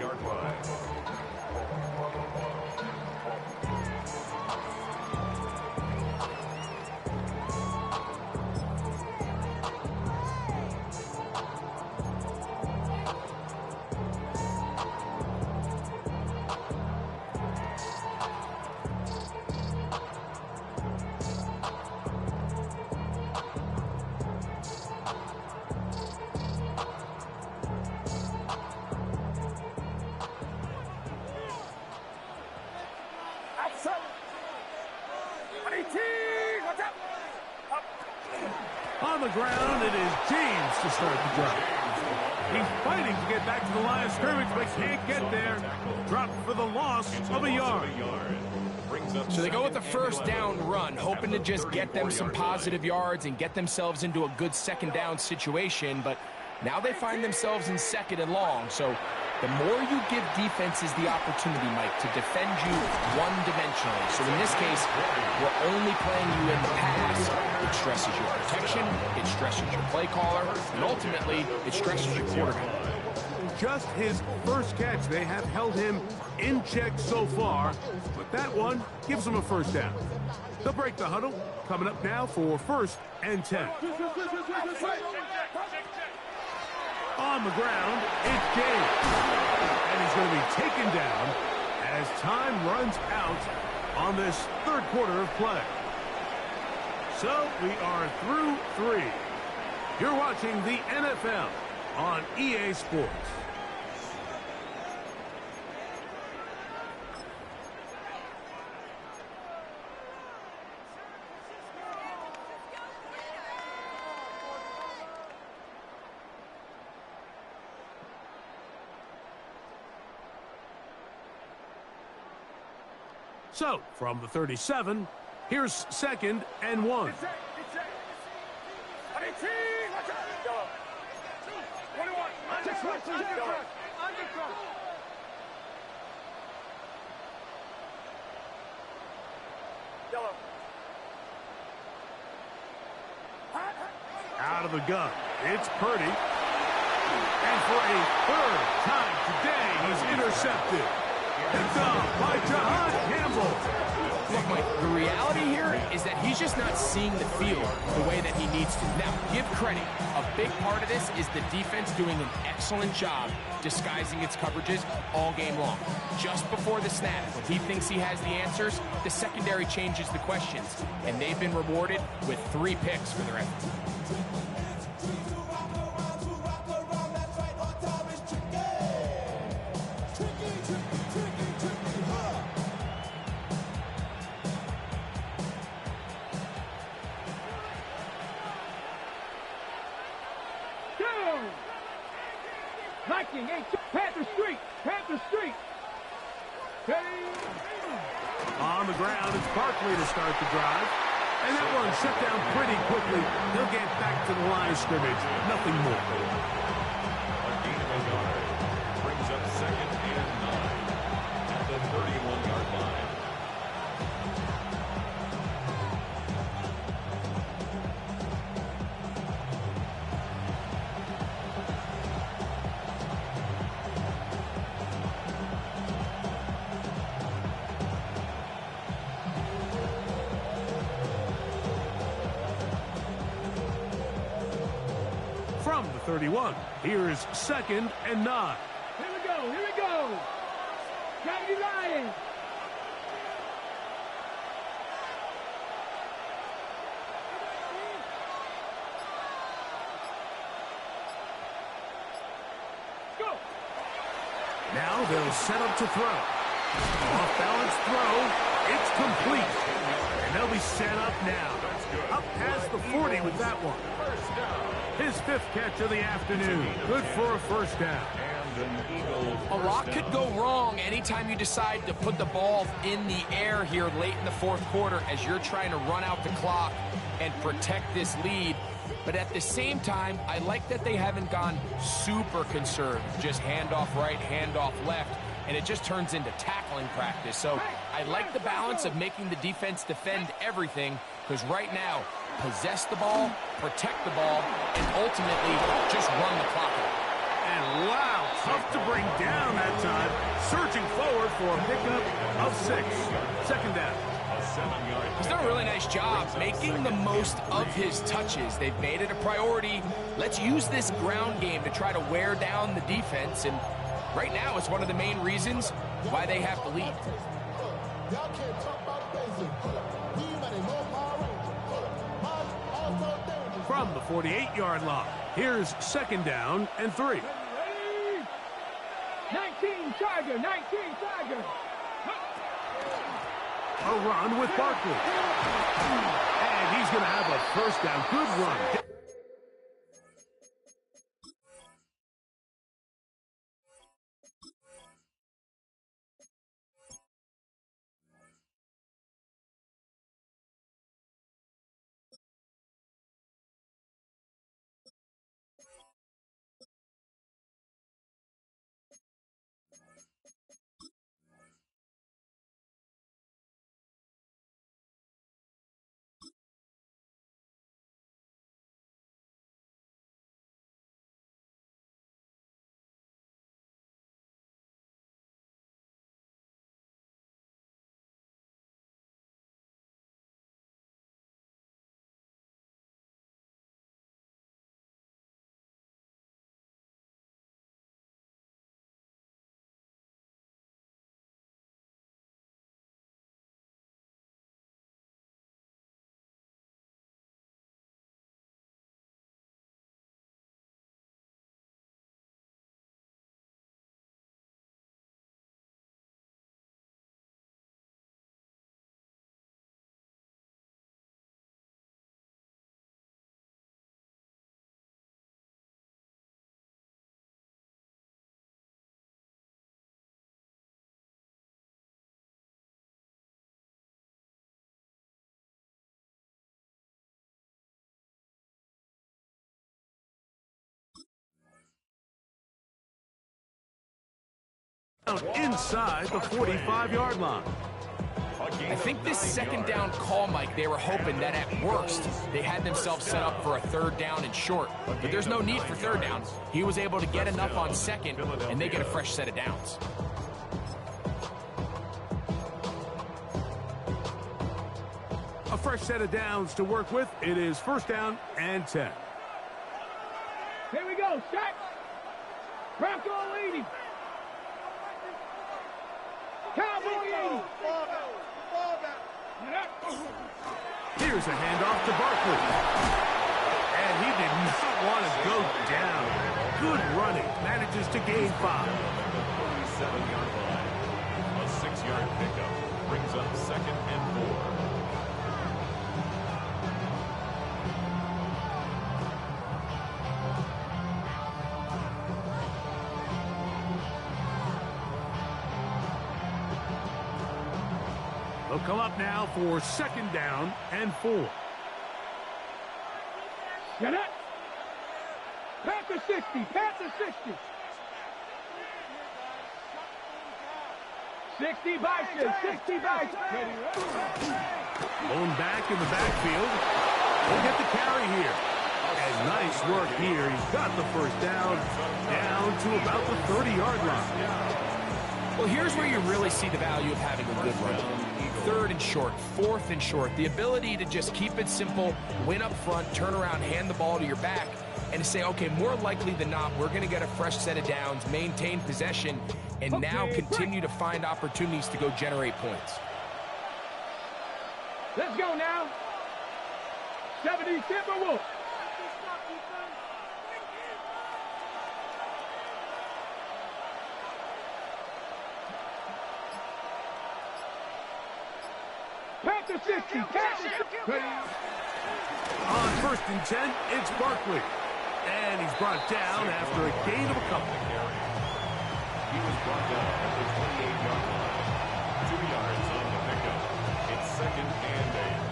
On the ground, it is James to start the drive. He's fighting to get back to the line of scrimmage, but can't get there. Dropped for the loss of a yard. So they go with the first down run, hoping to just get them some positive yards and get themselves into a good second down situation, but now they find themselves in 2nd and long. So the more you give defenses the opportunity, Mike, to defend you one-dimensionally. So in this case, we're only playing you in the pass. It stresses your protection, it stresses your play caller, and ultimately, it stresses your quarterback. Just his first catch. They have held him in check so far, but that one gives him a first down. They'll break the huddle. Coming up now for 1st and 10. On the ground, it's James. And he's going to be taken down as time runs out on this 3rd quarter of play. So we are through 3. You're watching the NFL on EA Sports. So, from the 37, here's 2nd and 1. Out of the gun, it's Purdy. And for a 3rd time today, he's intercepted. Picked off by Jahan Campbell. Look, Mike, the reality here is that he's just not seeing the field the way that he needs to. Now, give credit. A big part of this is the defense doing an excellent job disguising its coverages all game long. Just before the snap, when he thinks he has the answers, the secondary changes the questions, and they've been rewarded with 3 picks for their effort. Viking, Panther Street, Panther Street. On the ground, it's Barkley to start the drive. And that one shut down pretty quickly. He'll get back to the line of scrimmage. Nothing more. A gain of a yard. Brings up 2nd and 9 at the 31-yard line. From the 31, here's 2nd and 9. Here we go, here we go. Johnny Ryan. Go. Now they'll set up to throw. Off-balance throw. It's complete. And they'll be set up now. Up past the 40 with that one. His 5th catch of the afternoon. Good for a first down. A lot could go wrong anytime you decide to put the ball in the air here late in the 4th quarter as you're trying to run out the clock and protect this lead. But at the same time, I like that they haven't gone super conservative. Just handoff right, handoff left, and it just turns into tackling practice. So I like the balance of making the defense defend everything, because right now, possess the ball, protect the ball, and ultimately just run the clock out. And wow, tough to bring down that time. Surging forward for a pickup of 6. 2nd down. He's done a really nice job making the most of his touches. They've made it a priority. Let's use this ground game to try to wear down the defense, and right now it's one of the main reasons why they have the lead. From the 48-yard line, here's 2nd down and 3. 19 Tiger, 19 Tiger. A run with Barkley. And he's going to have a first down. Good run. Inside the 45-yard line. I think this 2nd down call, Mike, they were hoping that at worst they had themselves set up for a 3rd down and short. But there's no need for 3rd down. He was able to get enough on 2nd, and they get a fresh set of downs. fresh set of downs to work with. It is 1st down and 10. Here we go, set. Bronco leading. Cowboy leading. Here's a handoff to Barkley. And he did not want to go down. Good running. Manages to gain 5. 47-yard line. A 6-yard pickup brings up 2nd and 4. They'll come up now for 2nd down and 4. Get it. Panther 60. Panther 60. 60 bison. 60 bison. Blown back in the backfield. We'll get the carry here. And nice work here. He's got the 1st down to about the 30-yard line. Well, here's where you really see the value of having a good run. 3rd and short, 4th and short. The ability to just keep it simple, win up front, turn around, hand the ball to your back, and to say, okay, more likely than not, we're going to get a fresh set of downs, maintain possession, and now continue to find opportunities to go generate points. Let's go now. 70 Timberwolves. Panther 60. On 1st and 10, it's Barkley. And he's brought down after a gain of a couple. He was brought down at the 28-yard line. 2 yards on the pickup. It's 2nd and 8.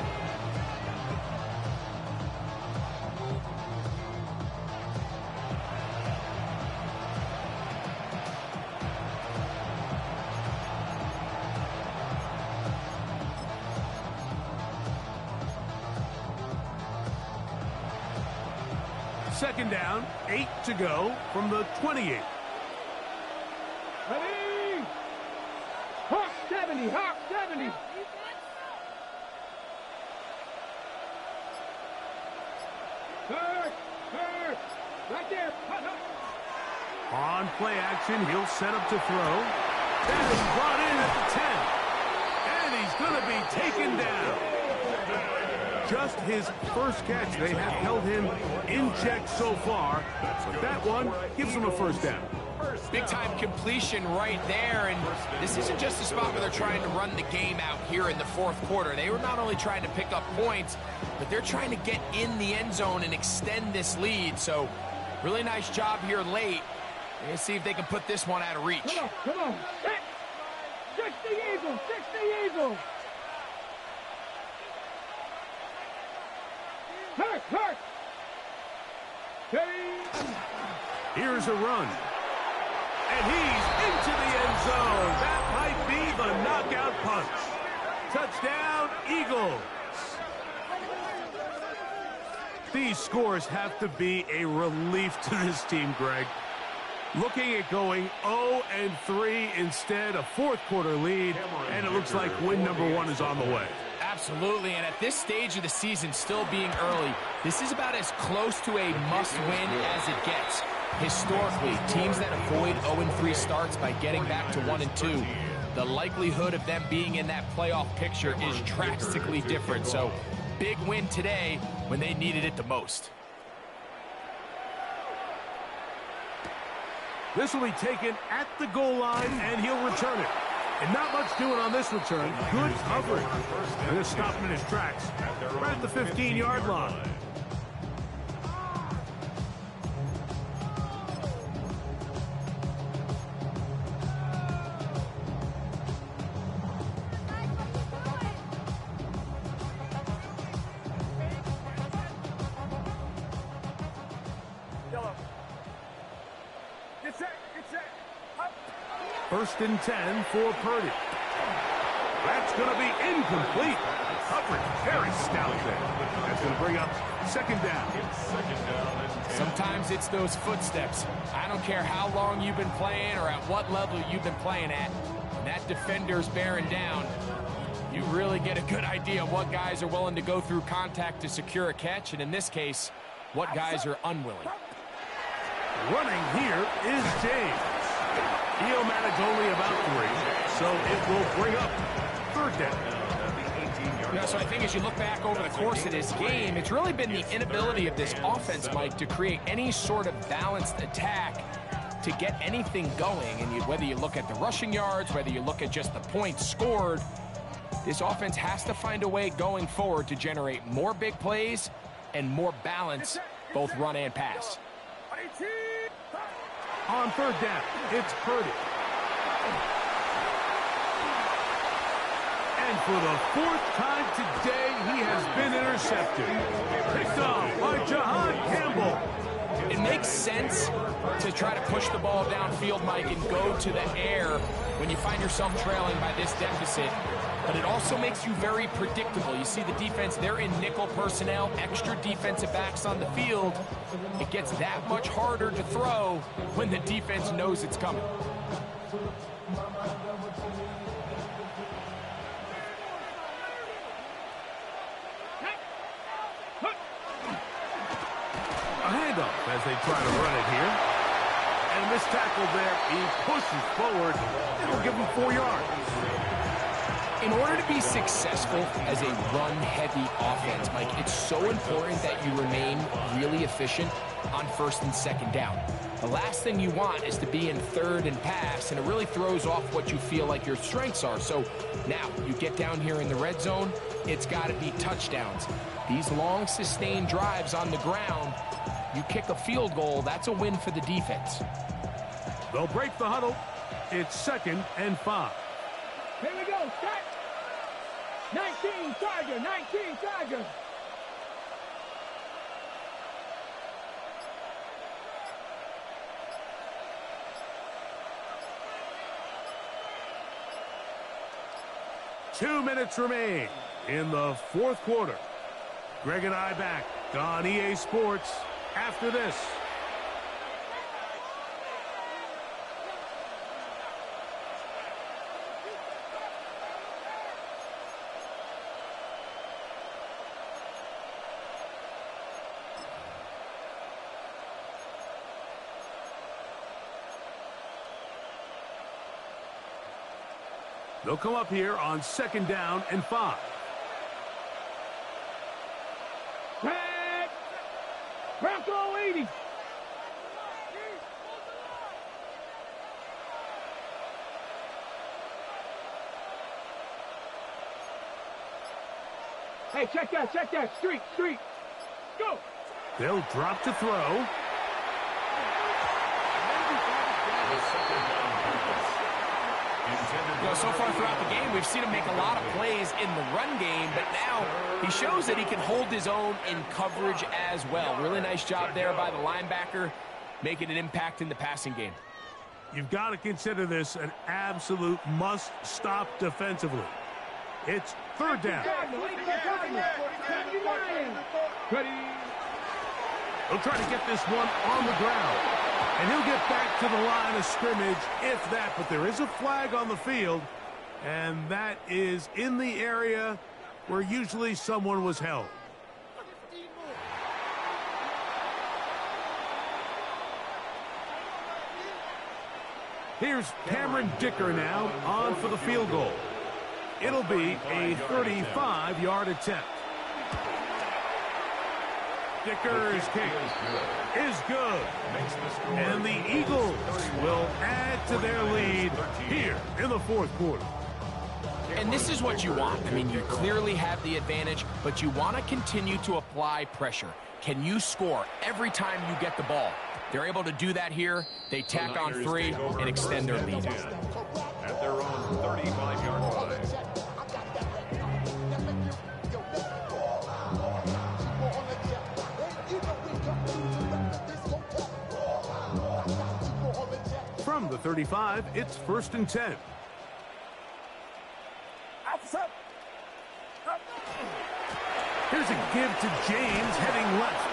Second down, 8 to go from the 28. Ready? Hawk 70, Hawk 70. Third, right there. On play action, he'll set up to throw. And he's brought in at the 10. And he's going to be taken down. Just his 1st catch. They have held him in check so far. But that one gives him a 1st down. Big-time completion right there, and this isn't just a spot where they're trying to run the game out here in the 4th quarter. They were not only trying to pick up points, but they're trying to get in the end zone and extend this lead. So, really nice job here late. Let's see if they can put this one out of reach. Come on. 60 Eagles, 60 Eagles. Hurt. Here's a run. And he's into the end zone. That might be the knockout punch. Touchdown, Eagles. These scores have to be a relief to this team, Greg. Looking at going 0-3 instead, a 4th quarter lead, and it looks like win number 1 is on the way. Absolutely, and at this stage of the season, still being early, this is about as close to a must-win as it gets. Historically, teams that avoid 0-3 starts by getting back to 1-2, the likelihood of them being in that playoff picture is drastically different. So, big win today when they needed it the most. This will be taken at the goal line, and he'll return it. And not much doing on this return. Good coverage. And just stop him in his tracks. Right at the 15-yard line. First and 10 for Purdy. That's going to be incomplete. Coverage very stout there. That's going to bring up 2nd down. Sometimes it's those footsteps. I don't care how long you've been playing or at what level you've been playing at. When that defender's bearing down, You really get a good idea of what guys are willing to go through contact to secure a catch, and in this case, what guys are unwilling. Running here is James. He'll manage only about 3, so it will bring up 3rd down. So I think as you look back over the course of this game, it's really been the inability of this offense, Mike, to create any sort of balanced attack to get anything going. And whether you look at the rushing yards, whether you look at just the points scored, this offense has to find a way going forward to generate more big plays and more balance, both run and pass. On 3rd down, it's Purdy. And for the 4th time today, he has been intercepted. Picked off by Jahan Campbell. It makes sense to try to push the ball downfield, Mike, and go to the air when you find yourself trailing by this deficit. But it also makes you very predictable. You see the defense, they're in nickel personnel, extra defensive backs on the field. It gets that much harder to throw when the defense knows it's coming. A handoff as they try to run it here. And this tackle there, he pushes forward. It'll give him 4 yards. In order to be successful as a run-heavy offense, Mike, it's so important that you remain really efficient on 1st and 2nd down. The last thing you want is to be in 3rd and pass, and it really throws off what you feel like your strengths are. So now you get down here in the red zone, it's got to be touchdowns. These long, sustained drives on the ground, you kick a field goal, that's a win for the defense. They'll break the huddle. It's 2nd and 5. Here we go, start. 19 Charger, 19 Charger. Two minutes remain in the 4th quarter. Greg and I back on EA Sports after this. They'll come up here on 2nd down and 5. Tag. Bronco 80. Hey, check that. Street. Go. They'll drop to throw. So far throughout the game, we've seen him make a lot of plays in the run game, but now he shows that he can hold his own in coverage as well. Really nice job there by the linebacker, making an impact in the passing game. You've got to consider this an absolute must-stop defensively. It's 3rd down. They'll try to get this one on the ground. And he'll get back to the line of scrimmage, if that. But there is a flag on the field, and that is in the area where usually someone was held. Here's Cameron Dicker now on for the field goal. It'll be a 35-yard attempt. Dicker's kick is good. And the Eagles will add to their lead here in the 4th quarter. And this is what you want. I mean, you clearly have the advantage, but you want to continue to apply pressure. Can you score every time you get the ball? They're able to do that here. They tack on 3 and extend their lead. At their own 35-yard line. From the 35, it's 1st and 10. Here's a give to James heading left.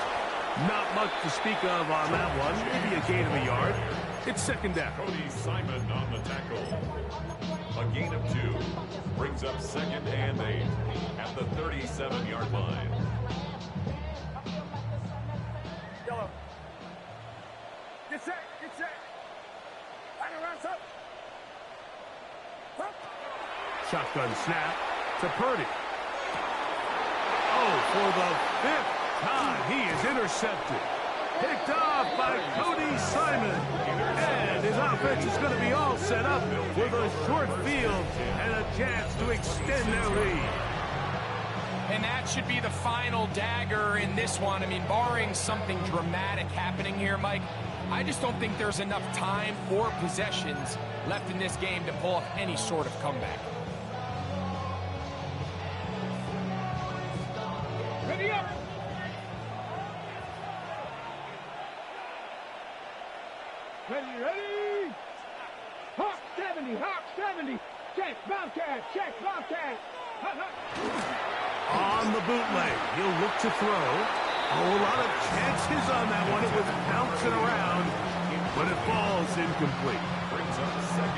Not much to speak of on that one. Maybe a gain of a yard. It's 2nd down. Cody Simon on the tackle. A gain of 2 brings up 2nd and 8 at the 37-yard line. Yellow. Get set. Get set. Up. Shotgun snap to Purdy. Oh, for the 5th time, he is intercepted. Picked off by Cody Simon. And his offense is going to be all set up with a short field and a chance to extend their lead. And that should be the final dagger in this one. I mean, barring something dramatic happening here, Mike, I just don't think there's enough time or possessions left in this game to pull off any sort of comeback. Ready up. Ready. Hawk 70. Check, Bobcat. On the bootleg, he'll look to throw. Oh, a lot of chances on that one. It was bouncing around, but it falls incomplete.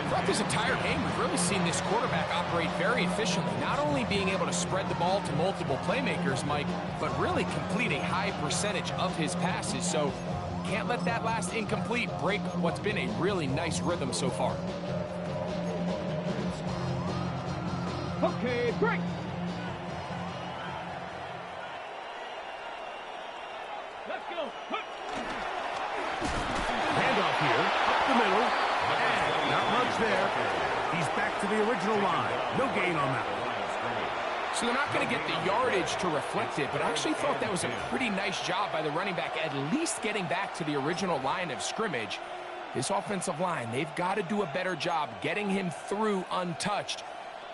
Throughout this entire game, we've really seen this quarterback operate very efficiently, not only being able to spread the ball to multiple playmakers, Mike, but really complete a high percentage of his passes. So can't let that last incomplete break what's been a really nice rhythm so far. Okay, break. Let's go. Handoff here, up the middle, and not much there. He's back to the original line. No gain on that one. So they're not going to get the yardage to reflect it, but I actually thought that was a pretty nice job by the running back, at least getting back to the original line of scrimmage. This offensive line, they've got to do a better job getting him through untouched.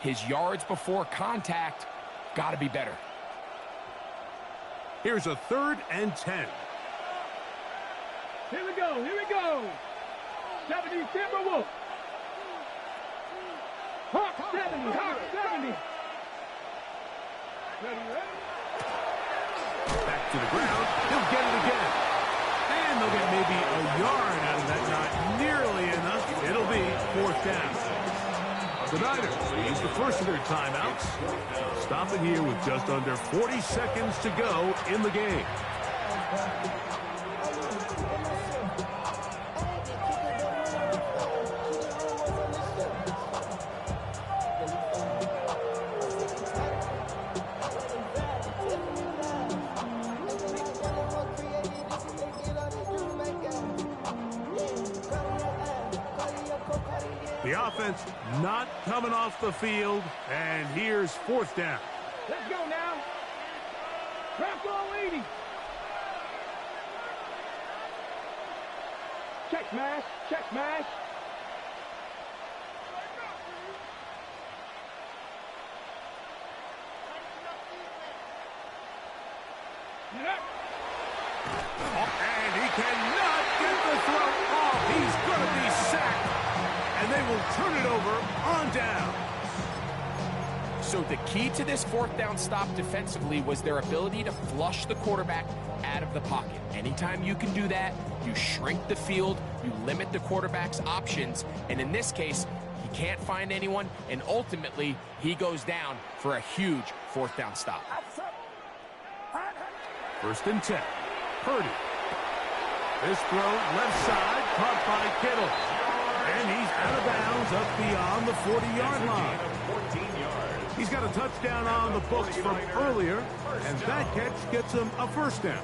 His yards before contact got to be better. Here's a 3rd and 10. Here we go. 70 Timberwolves. Hawk 70. Ready? Back to the ground. He'll get it again. And they'll get maybe a yard out of that. Not nearly enough. It'll be 4th down. The Niners use the first of their timeouts. Stop it here with just under 40 seconds to go in the game. The offense not coming off the field, and here's 4th down. Let's go now. Craft all 80. Check smash. And he cannot get the throw off. He's going to be sacked. And they will turn it over on down. So the key to this 4th down stop defensively was their ability to flush the quarterback out of the pocket. Anytime you can do that, you shrink the field, you limit the quarterback's options, and in this case, he can't find anyone, and ultimately, he goes down for a huge 4th down stop. 1st and 10. Purdy. This throw left side, caught by Kittle. And he's out of bounds up beyond the 40-yard line. He's got a touchdown on the books from earlier, and that catch gets him a 1st down.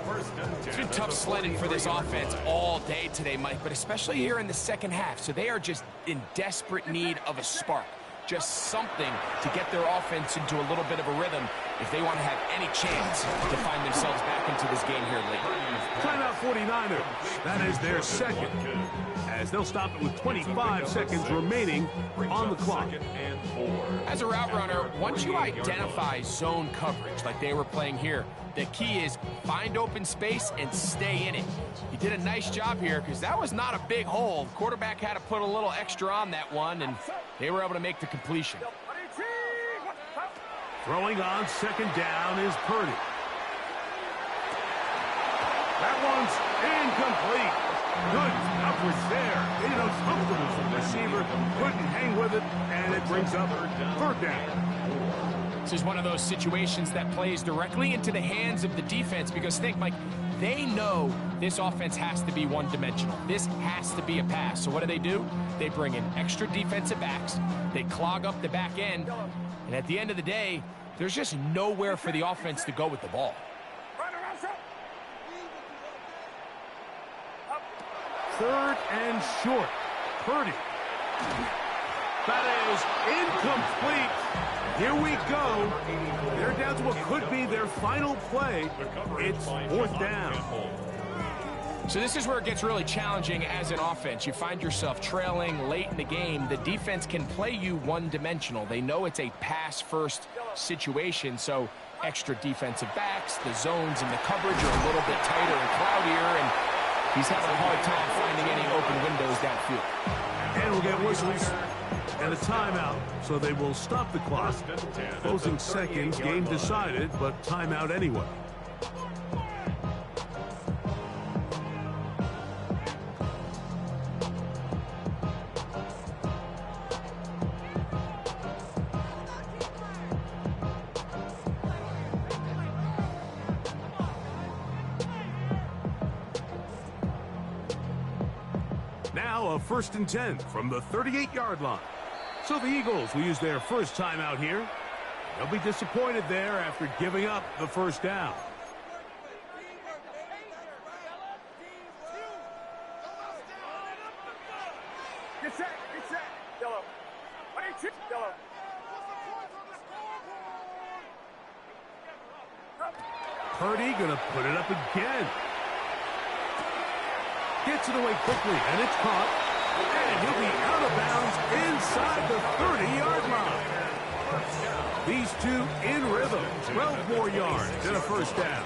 It's been tough sledding for this offense all day today, Mike, but especially here in the second half. So they are just in desperate need of a spark. Just something to get their offense into a little bit of a rhythm if they want to have any chance to find themselves back into this game here late. Timeout 49ers. That is their 2nd, as they'll stop it with 25 seconds remaining on the clock. As a route runner, once you identify zone coverage like they were playing here, the key is find open space and stay in it. He did a nice job here because that was not a big hole. The quarterback had to put a little extra on that one, and they were able to make the completion. Throwing on 2nd down is Purdy. That one's incomplete. Good coverage there. Made it uncomfortable for the receiver. Couldn't hang with with it, and it brings up third down. This is one of those situations that plays directly into the hands of the defense because think, Mike, they know this offense has to be one-dimensional. This has to be a pass. So what do? They bring in extra defensive backs. They clog up the back end. And at the end of the day, there's just nowhere for the offense to go with the ball. Third and short. Purdy. That is incomplete. Here we go. They're down to what could be their final play. It's fourth down. So this is where it gets really challenging as an offense. You find yourself trailing late in the game. The defense can play you one-dimensional. They know it's a pass-first situation, so extra defensive backs, the zones and the coverage are a little bit tighter and cloudier, and he's having a hard time finding any open windows downfield. And we'll get whistles and a timeout, so they will stop the clock. Closing seconds, game decided, but timeout anyway. Now a 1st and 10 from the 38-yard line. So the Eagles will use their first timeout here. They'll be disappointed there after giving up the first down. Get set. Yellow. 22. Yellow. Purdy gonna put it up again. Gets it away quickly, and it's caught. And he'll be out of bounds inside the 30-yard line. These two in rhythm. 12 more yards and a first down.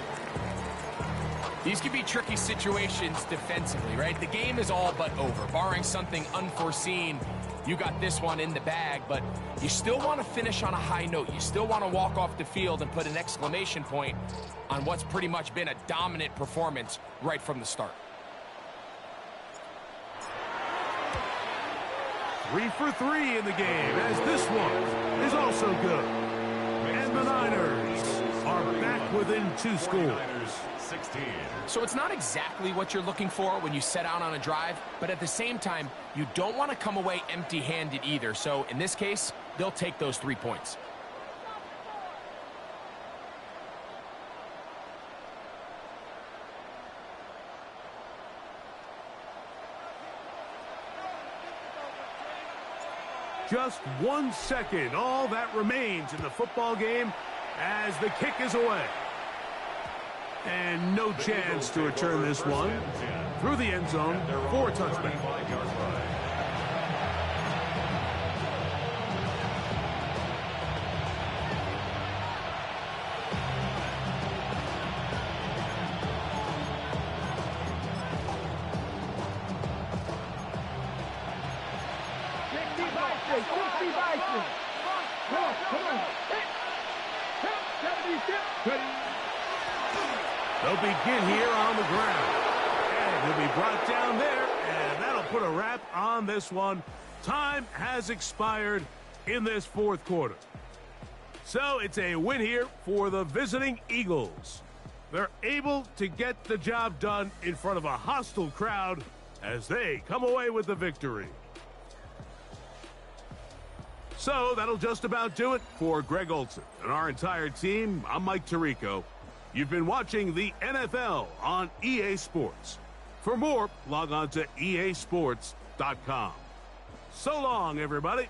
These can be tricky situations defensively, right? The game is all but over. Barring something unforeseen, you got this one in the bag, but you still want to finish on a high note. You still want to walk off the field and put an exclamation point on what's pretty much been a dominant performance right from the start. 3 for 3 in the game, as this one is also good. And the Niners are back within 2 scores. 16. So it's not exactly what you're looking for when you set out on a drive, but at the same time, you don't want to come away empty-handed either. So in this case, they'll take those 3 points. Just 1 second, all that remains in the football game as the kick is away. And no chance to return this one through the end zone for a touchback. They'll begin here on the ground. And he'll be brought down there, and that'll put a wrap on this one. Time has expired in this fourth quarter. So it's a win here for the visiting Eagles. They're able to get the job done in front of a hostile crowd as they come away with the victory. So that'll just about do it for Greg Olsen and our entire team. I'm Mike Tirico. You've been watching the NFL on EA Sports. For more, log on to easports.com. So long, everybody.